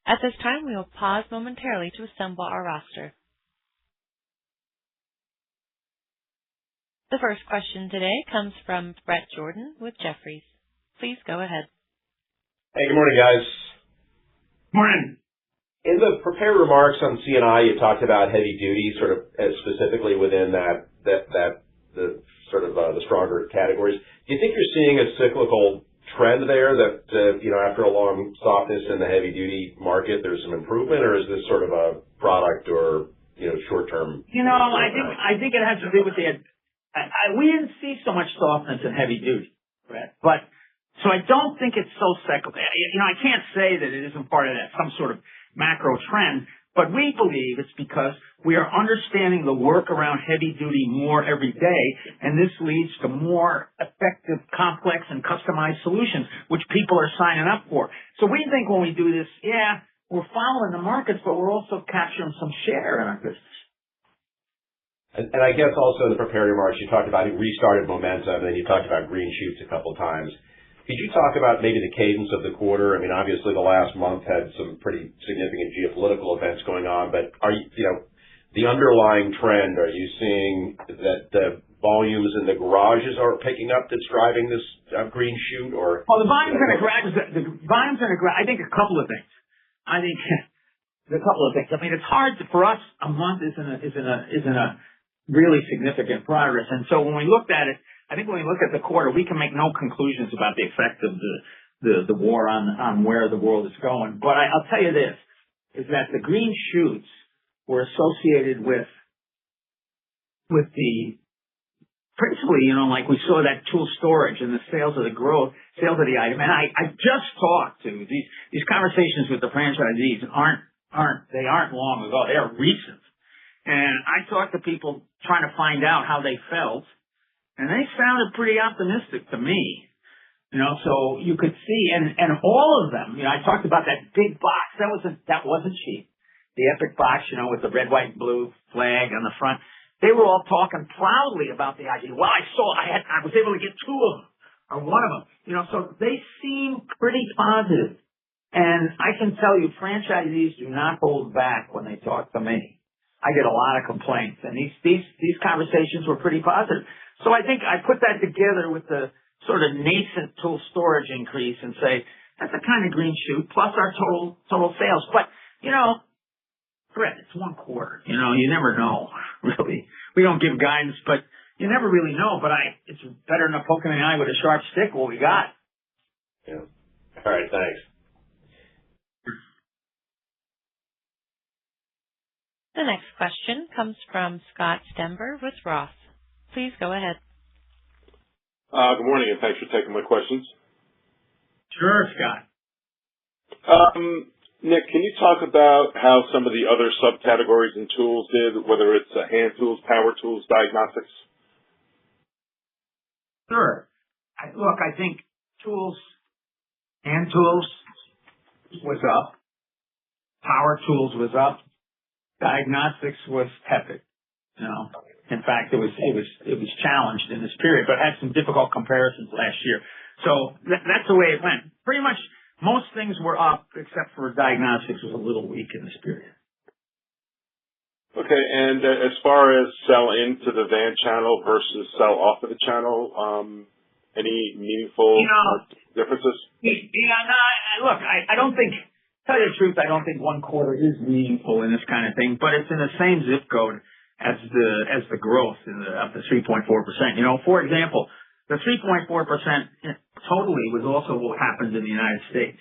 At this time, we will pause momentarily to assemble our roster. The first question today comes from Bret Jordan with Jefferies. Please go ahead. Hey, good morning, guys. Morning. In the prepared remarks on C&I, you talked about heavy duty, sort of specifically within the stronger categories. Do you think you're seeing a cyclical trend there that after a long softness in the heavy duty market, there's some improvement, or is this sort of a product or short term? I think it has to do with we didn't see so much softness in heavy duty, Brett, so I don't think it's so cyclical. I can't say that it isn't part of that, some sort of macro trend, but we believe it's because we are understanding the work around heavy duty more every day, and this leads to more effective, complex, and customized solutions, which people are signing up for. So we think when we do this, we're following the markets, but we're also capturing some share in our business. And I guess also in the prepared remarks, you talked about restarted momentum, and you talked about green shoots a couple of times. Could you talk about maybe the cadence of the quarter? I mean, obviously the last month had some pretty significant geopolitical events going on, but are the underlying trend, are you seeing that the volumes in the garages are picking up that's driving this green shoot, or? Well, the volumes in the garage, I think a couple of things. I mean, it's hard for us. A month isn't a really significant progress. And so when we looked at it, I think when we look at the quarter, we can make no conclusions about the effect of the war on where the world is going. But I'll tell you this, is that the green shoots were associated with the principally, like we saw that tool storage and the sales of the item. And I just talked to these conversations with the franchisees aren't long ago. They are recent. And I talked to people trying to find out how they felt, and they sounded pretty optimistic to me. So you could see, and all of them, I talked about that big box. That wasn't cheap. The Epic box, with the red, white, and blue flag on the front. They were all talking proudly about the idea. Well, I was able to get 2 of them, or 1 of them. So they seem pretty positive. And I can tell you, franchisees do not hold back when they talk to me. I get a lot of complaints, and these conversations were pretty positive. So I think I put that together with the sort of nascent tool storage increase and say, that's a kind of green shoot, plus our total sales. But, Brett, it's 1 quarter. You never know, really. We don't give guidance, but you never really know. But it's better than poking the eye with a sharp stick, what we got. Yeah. All right, thanks. The next question comes from Scott Stember with Roth. Please go ahead. Good morning, and thanks for taking my questions. Sure, Scott. Nick, can you talk about how some of the other subcategories in tools did, whether it's hand tools, power tools, diagnostics? Sure. I think hand tools was up. Power tools was up. Diagnostics was tepid. In fact, it was challenged in this period, but had some difficult comparisons last year. So that's the way it went. Pretty much Most things were up except for diagnostics was a little weak in this period. Okay, and as far as sell into the van channel versus sell off of the channel, any meaningful differences? Look, I don't think, tell you the truth, I don't think one quarter is meaningful in this kind of thing, but it's in the same zip code as the growth of the 3.4%. For example, the 3.4% totally was also what happened in the United States.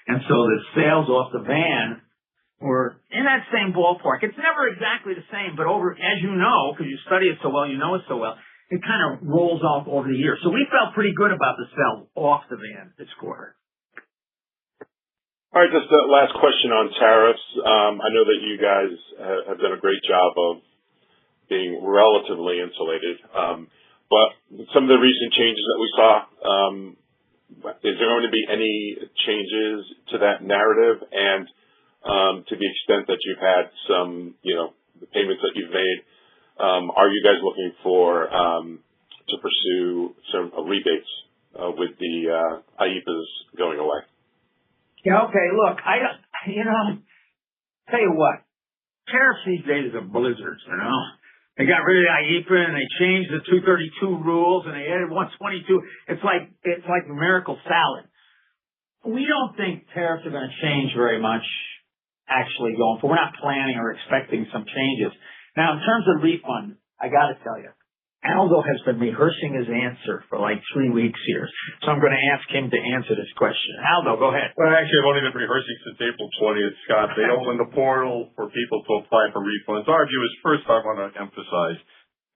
And so the sales off the van were in that same ballpark. It's never exactly the same, but as you know, because you study it so well, you know it so well, it kind of rolls off over the year. So we felt pretty good about the sell off the van this quarter. All right, just a last question on tariffs. I know that you guys have done a great job of being relatively insulated. But some of the recent changes that we saw, is there going to be any changes to that narrative? And to the extent that you've had some, the payments that you've made, are you guys looking for to pursue some rebates with the IEPAs going away? Yeah, okay, look, tell you what, tariffs these days are blizzards, They got rid of the IEPA and they changed the 232 rules and they added 122. It's like numerical salad. We don't think tariffs are going to change very much actually going forward. We're not planning or expecting some changes. Now, in terms of refund, I got to tell you, Aldo has been rehearsing his answer for like 3 weeks here. So I'm going to ask him to answer this question. Aldo, go ahead. Well, actually, I've only been rehearsing since April 20th, Scott. They opened the portal for people to apply for refunds. Our view is, first, I want to emphasize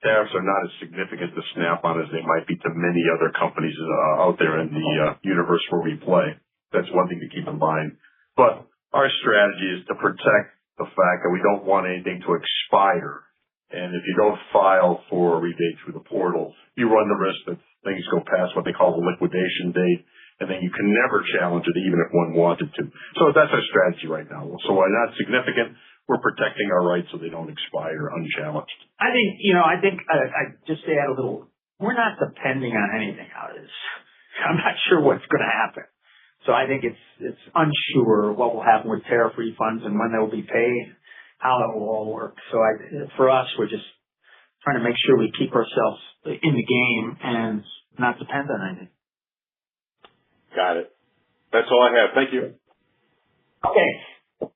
tariffs are not as significant to Snap-on as they might be to many other companies out there in the universe where we play. That's one thing to keep in mind. But our strategy is to protect the fact that we don't want anything to expire. And if you don't file for a rebate through the portal, you run the risk that things go past what they call the liquidation date, and then you can never challenge it even if one wanted to. So that's our strategy right now. So while not significant, we're protecting our rights so they don't expire unchallenged. I think I just to add a little, we're not depending on anything out of this. I'm not sure what's going to happen. So I think it's unsure what will happen with tariff refunds and when they will be paid, how it will all work. So for us, we're just trying to make sure we keep ourselves in the game and not depend on anything. Got it. That's all I have. Thank you. Okay.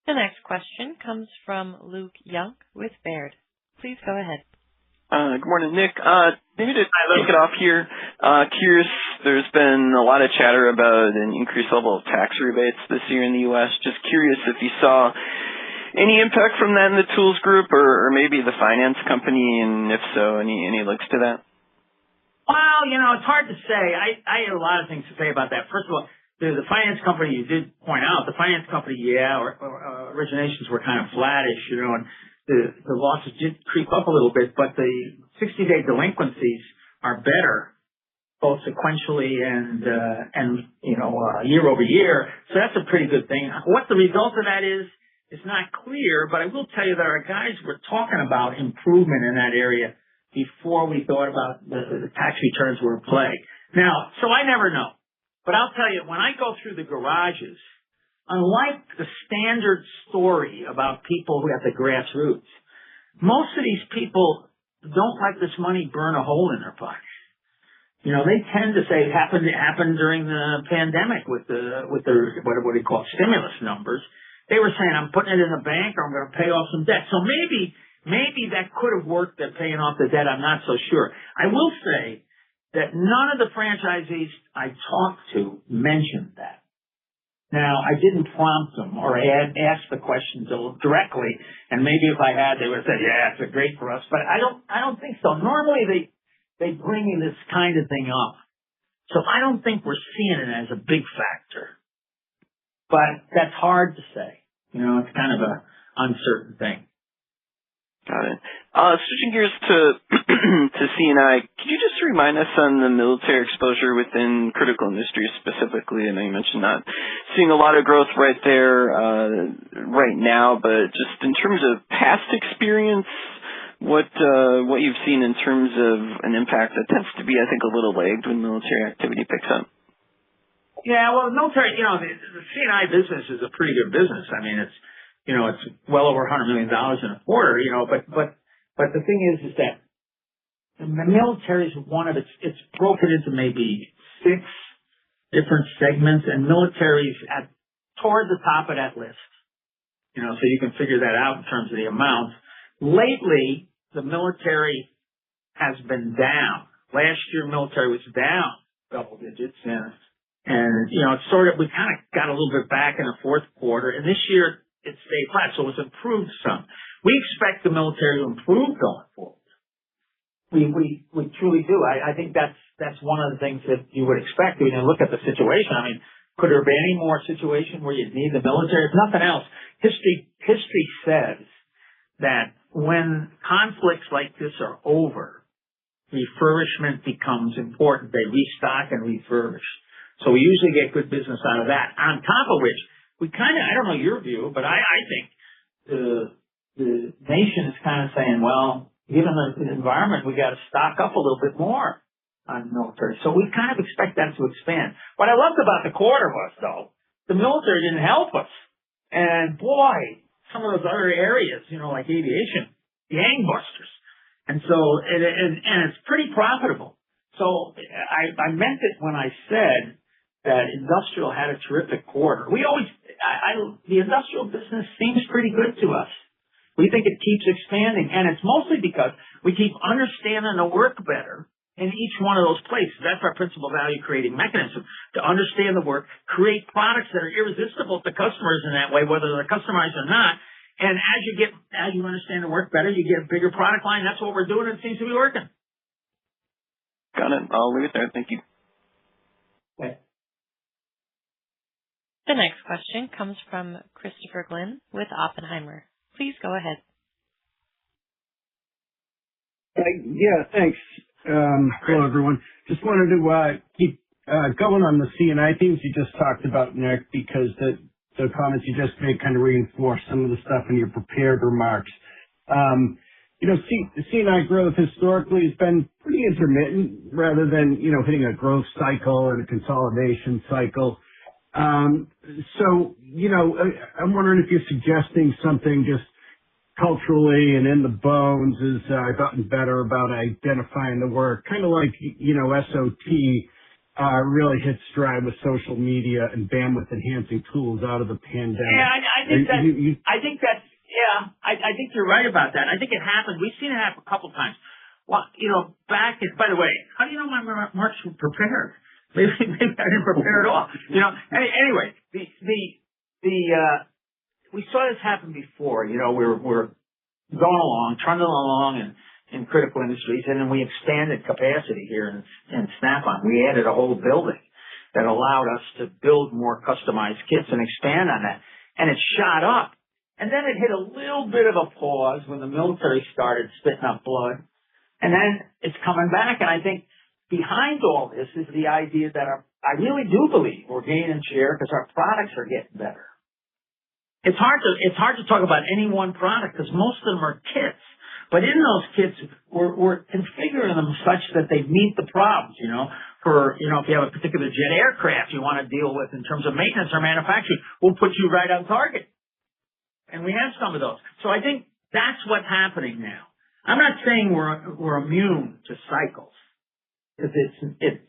The next question comes from Luke Young with Baird. Please go ahead. Good morning, Nick. Maybe to kick it off here, curious, there's been a lot of chatter about an increased level of tax rebates this year in the U.S. Just curious if you saw any impact from that in the tools group or maybe the finance company, and if so, any links to that? Well, it's hard to say. I had a lot of things to say about that. First of all, the finance company, you did point out, the finance company, originations were kind of flattish, and the losses did creep up a little bit, but the 60-day delinquencies are better, both sequentially and year over year. So that's a pretty good thing. What the result of that is not clear, but I will tell you that our guys were talking about improvement in that area before we thought about the tax returns were in play. Now, so I never know, but I'll tell you, when I go through the garages, unlike the standard story about people who have the grassroots, most of these people don't let this money burn a hole in their pocket. They tend to say it happened during the pandemic with the what do you call stimulus numbers. They were saying, I'm putting it in the bank or I'm going to pay off some debt. So maybe that could have worked at paying off the debt. I'm not so sure. I will say that none of the franchisees I talked to mentioned that. Now, I didn't prompt them or ask the questions directly, and maybe if I had, they would have said, yeah, it's great for us. But I don't think so. Normally, they bring this kind of thing up. So I don't think we're seeing it as a big factor. But that's hard to say. It's kind of an uncertain thing. Got it. Switching gears to C&I, could you just remind us on the military exposure within critical industries specifically? I know you mentioned not seeing a lot of growth right there right now, but just in terms of past experience, what you've seen in terms of an impact that tends to be, I think, a little lagged when military activity picks up. Yeah, well, the military, the C&I business is a pretty good business. I mean, it's well over $100 million in a quarter, but the thing is that the military is it's broken into maybe 6 different segments, and military's toward the top of that list. So you can figure that out in terms of the amounts. Lately, the military has been down. Last year, military was down double digits, and we kind of got a little bit back in the fourth quarter, and this year it stayed flat, so it's improved some. We expect the military to improve going forward. We truly do. I think that's one of the things that you would expect when you look at the situation. I mean, could there be any more situation where you need the military? If nothing else, history says that when conflicts like this are over, refurbishment becomes important. They restock and refurbish. So we usually get good business out of that. On top of which, I don't know your view, but I think the nation is kind of saying, well, given the environment, we got to stock up a little bit more on military. So we kind of expect that to expand. What I loved about the quarter was, though, the military didn't help us. And boy, some of those other areas, like aviation, gangbusters. And so, and it's pretty profitable. So I meant it when I said that industrial had a terrific quarter. The industrial business seems pretty good to us. We think it keeps expanding, and it's mostly because we keep understanding the work better in each one of those places. That's our principal value creating mechanism, to understand the work, create products that are irresistible to customers in that way, whether they're customized or not. And as you understand the work better, you get a bigger product line. That's what we're doing, and it seems to be working. Got it. I'll leave it there. Thank you. Okay. The next question comes from Christopher Glynn with Oppenheimer. Please go ahead. Yeah, thanks. Hello, everyone. Just wanted to keep going on the C&I themes you just talked about, Nick, because the comments you just made kind of reinforce some of the stuff in your prepared remarks. C&I growth historically has been pretty intermittent rather than, hitting a growth cycle and a consolidation cycle. So, I'm wondering if you're suggesting something just culturally and in the bones has gotten better about identifying the work, kind of like, SOT really hit stride with social media and bandwidth enhancing tools out of the pandemic. Yeah, I think you're right about that. I think it happened. We've seen it happen a couple times. Well, by the way, how do you know my remarks were prepared? Maybe I didn't prepare at all. Anyway, we saw this happen before. We're going along, trundling along in critical industries, and then we expanded capacity here in Snap-on. We added a whole building that allowed us to build more customized kits and expand on that, and it shot up. And then it hit a little bit of a pause when the military started spitting up blood, and then it's coming back. And I think behind all this is the idea that I really do believe we're gaining share because our products are getting better. It's hard to talk about any one product because most of them are kits. But in those kits, we're configuring them such that they meet the problems, if you have a particular jet aircraft you want to deal with in terms of maintenance or manufacturing, we'll put you right on target. And we have some of those. So I think that's what's happening now. I'm not saying we're immune to cycles. It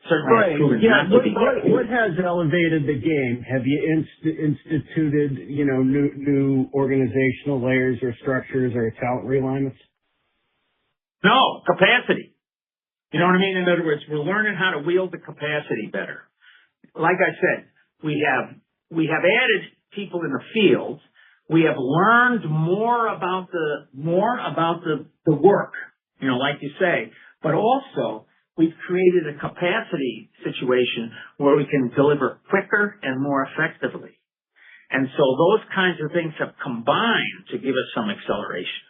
certainly has proven not to be. What has elevated the game? Have you instituted, new organizational layers or structures or talent realignments? No, capacity. You know what I mean? In other words, we're learning how to wield the capacity better. Like I said, we have added people in the field. We have learned more about the work, like you say, but also we've created a capacity situation where we can deliver quicker and more effectively. And so those kinds of things have combined to give us some acceleration.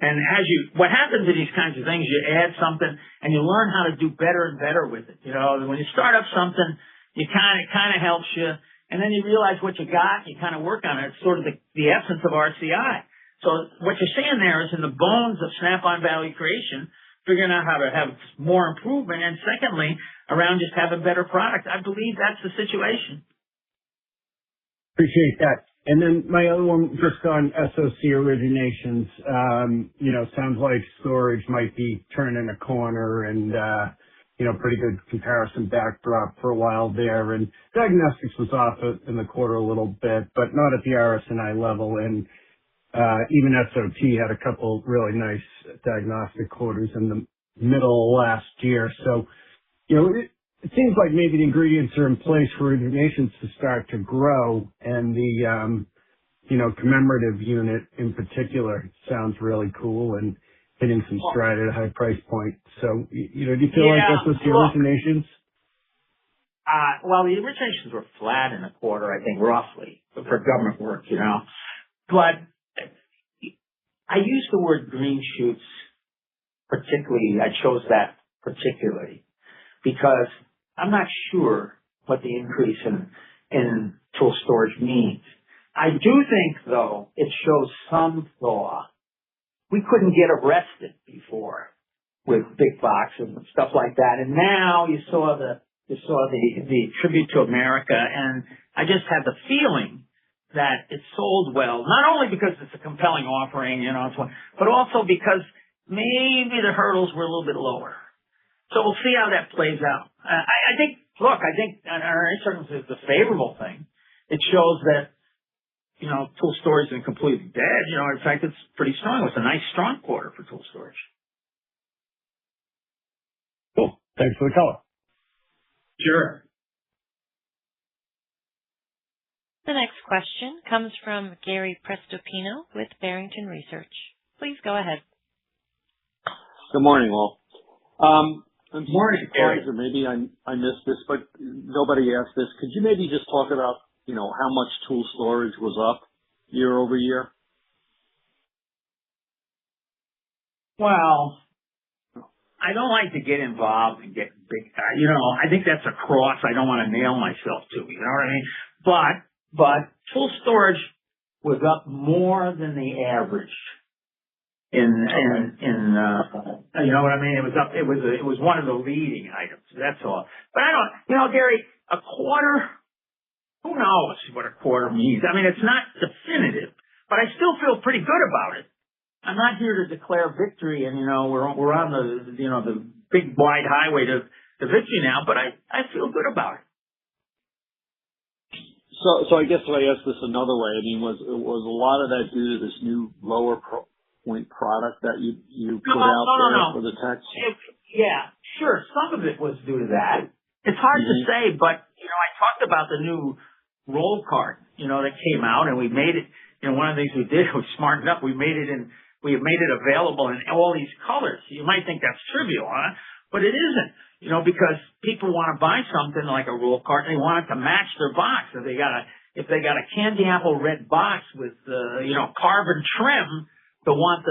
And what happens in these kinds of things, you add something and you learn how to do better and better with it. When you start up something, it kind of helps you. And then you realize what you got, and you kind of work on it. It's sort of the essence of RCI. So what you're seeing there is in the bones of Snap-on value creation, figuring out how to have more improvement, and secondly, around just having better product. I believe that's the situation. Appreciate that. And then my other one, just on SOC originations, sounds like storage might be turning a corner and, pretty good comparison backdrop for a while there. And diagnostics was off in the quarter a little bit, but not at the RS&I level. And even SOT had a couple really nice diagnostic quarters in the middle of last year. So, it seems like maybe the ingredients are in place for originations to start to grow, and the commemorative unit in particular sounds really cool and hitting some stride at a high price point. So, do you feel like that's with the originations? Well, the originations were flat in the quarter, I think, roughly, for government work, But I use the word green shoots particularly. I chose that particularly because I'm not sure what the increase in tool storage means. I do think, though, it shows some thaw. We couldn't get arrested before with big boxes and stuff like that, and now you saw the tribute to America, and I just had the feeling that it sold well, not only because it's a compelling offering, but also because maybe the hurdles were a little bit lower. So we'll see how that plays out. I think in our circumstances, it's a favorable thing. It shows that, tool storage isn't completely dead. In fact, it's pretty strong. It was a nice, strong quarter for tool storage. Cool. Thanks for the color. Sure. The next question comes from Gary Prestopino with Barrington Research. Please go ahead. Good morning, all. I'm morning, Gary. Or maybe I missed this, but nobody asked this. Could you maybe just talk about, how much tool storage was up year over year? Well, I don't like to get involved and get big. I think that's a cross I don't want to nail myself to. You know what I mean? But tool storage was up more than the average. You know what I mean? It was up. It was one of the leading items. That's all. But I don't. Gary, a quarter. Who knows what a quarter means? I mean, it's not definitive, but I still feel pretty good about it. I'm not here to declare victory, and we're on the big wide highway to victory now. But I feel good about it. So I guess if I ask this another way, I mean, was a lot of that due to this new lower point product that you put out there for the text? Yeah, sure. Some of it was due to that. It's hard to say, but I talked about the new roll card, that came out, and we made it. One of the things we did was smartened up. We made it available in all these colors. You might think that's trivial, huh? But it isn't. Because people want to buy something like a roll cart, and they want it to match their box. If they got a candy apple red box with carbon trim, they'll want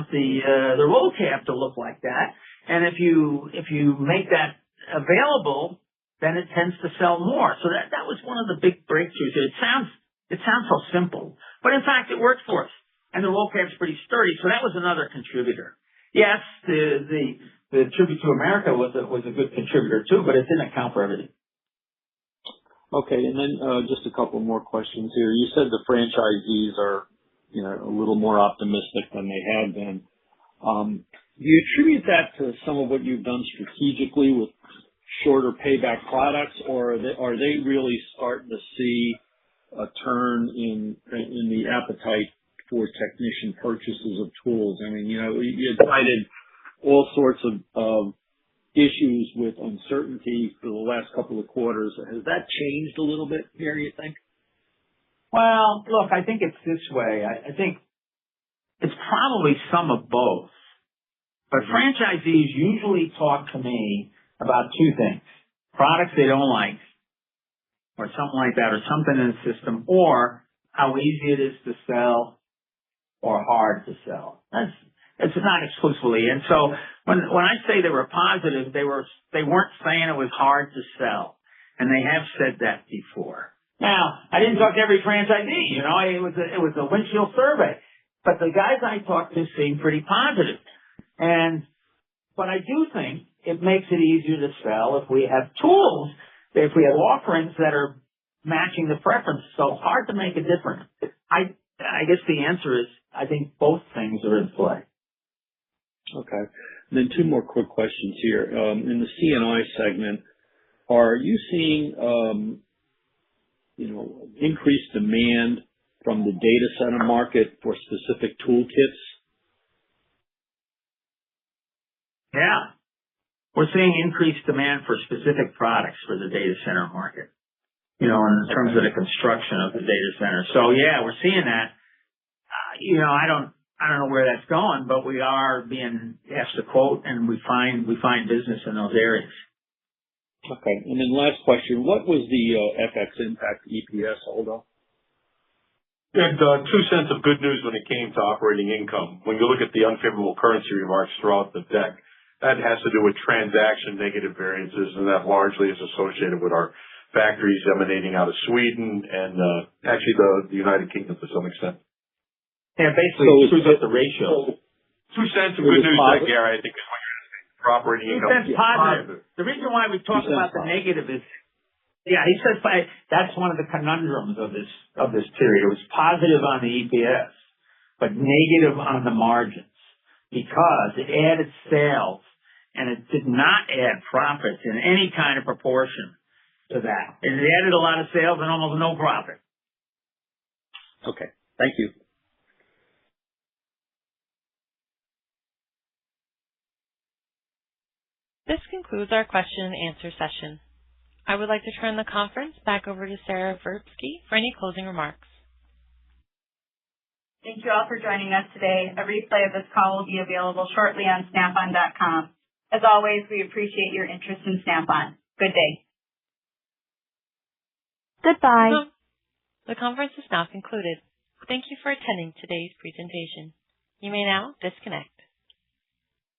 the roll cap to look like that. And if you make that available, then it tends to sell more. So that was one of the big breakthroughs. It sounds so simple, but in fact it worked for us. And the roll cap's pretty sturdy, so that was another contributor. Yes, the tribute to America was a good contributor too, but it didn't account for everything. Okay, and then just a couple more questions here. You said the franchisees are, a little more optimistic than they had been. Do you attribute that to some of what you've done strategically with shorter payback products, or are they really starting to see a turn in the appetite for technician purchases of tools? I mean, you cited all sorts of issues with uncertainty for the last couple of quarters. Has that changed a little bit here, you think? Well, look, I think it's this way. I think it's probably some of both. But franchisees usually talk to me about two things: products they don't like, or something like that, or something in the system, or how easy it is to sell or hard to sell. It's not exclusively. And so when I say they were positive, they weren't saying it was hard to sell. And they have said that before. Now, I didn't talk to every franchisee, it was a windshield survey. But the guys I talked to seemed pretty positive. And But I do think it makes it easier to sell if we have tools, if we have offerings that are matching the preference. So it's hard to make a difference. I guess the answer is I think both things are in play. Okay. And then two more quick questions here. In the C&I segment, are you seeing, increased demand from the data center market for specific toolkits? Yeah. We're seeing increased demand for specific products for the data center market, in terms of the construction of the data center. So yeah, we're seeing that. I don't know where that's going, but we are being asked to quote, and we find business in those areas. Okay. And then last question, what was the FX impact EPS, Aldo? We had 2 cents of good news when it came to operating income. When you look at the unfavorable currency remarks throughout the deck, that has to do with transaction negative variances, and that largely is associated with our factories emanating out of Sweden and actually the United Kingdom to some extent. Yeah, basically, screws up the ratio. 2 cents of good news there, Gary, I think is what you're asking for operating 2 income. cents positive. The reason why we talk about the negative is, he says that's one of the conundrums of this period. It was positive on the EPS, but negative on the margins because it added sales and it did not add profits in any kind of proportion to that. It added a lot of sales and almost no profit. Okay. Thank you. This concludes our question and answer session. I would like to turn the conference back over to Sarah Verbsky for any closing remarks. Thank you all for joining us today. A replay of this call will be available shortly on snapon.com. As always, we appreciate your interest in Snap-on. Good day. Goodbye. The conference is now concluded. Thank you for attending today's presentation. You may now disconnect.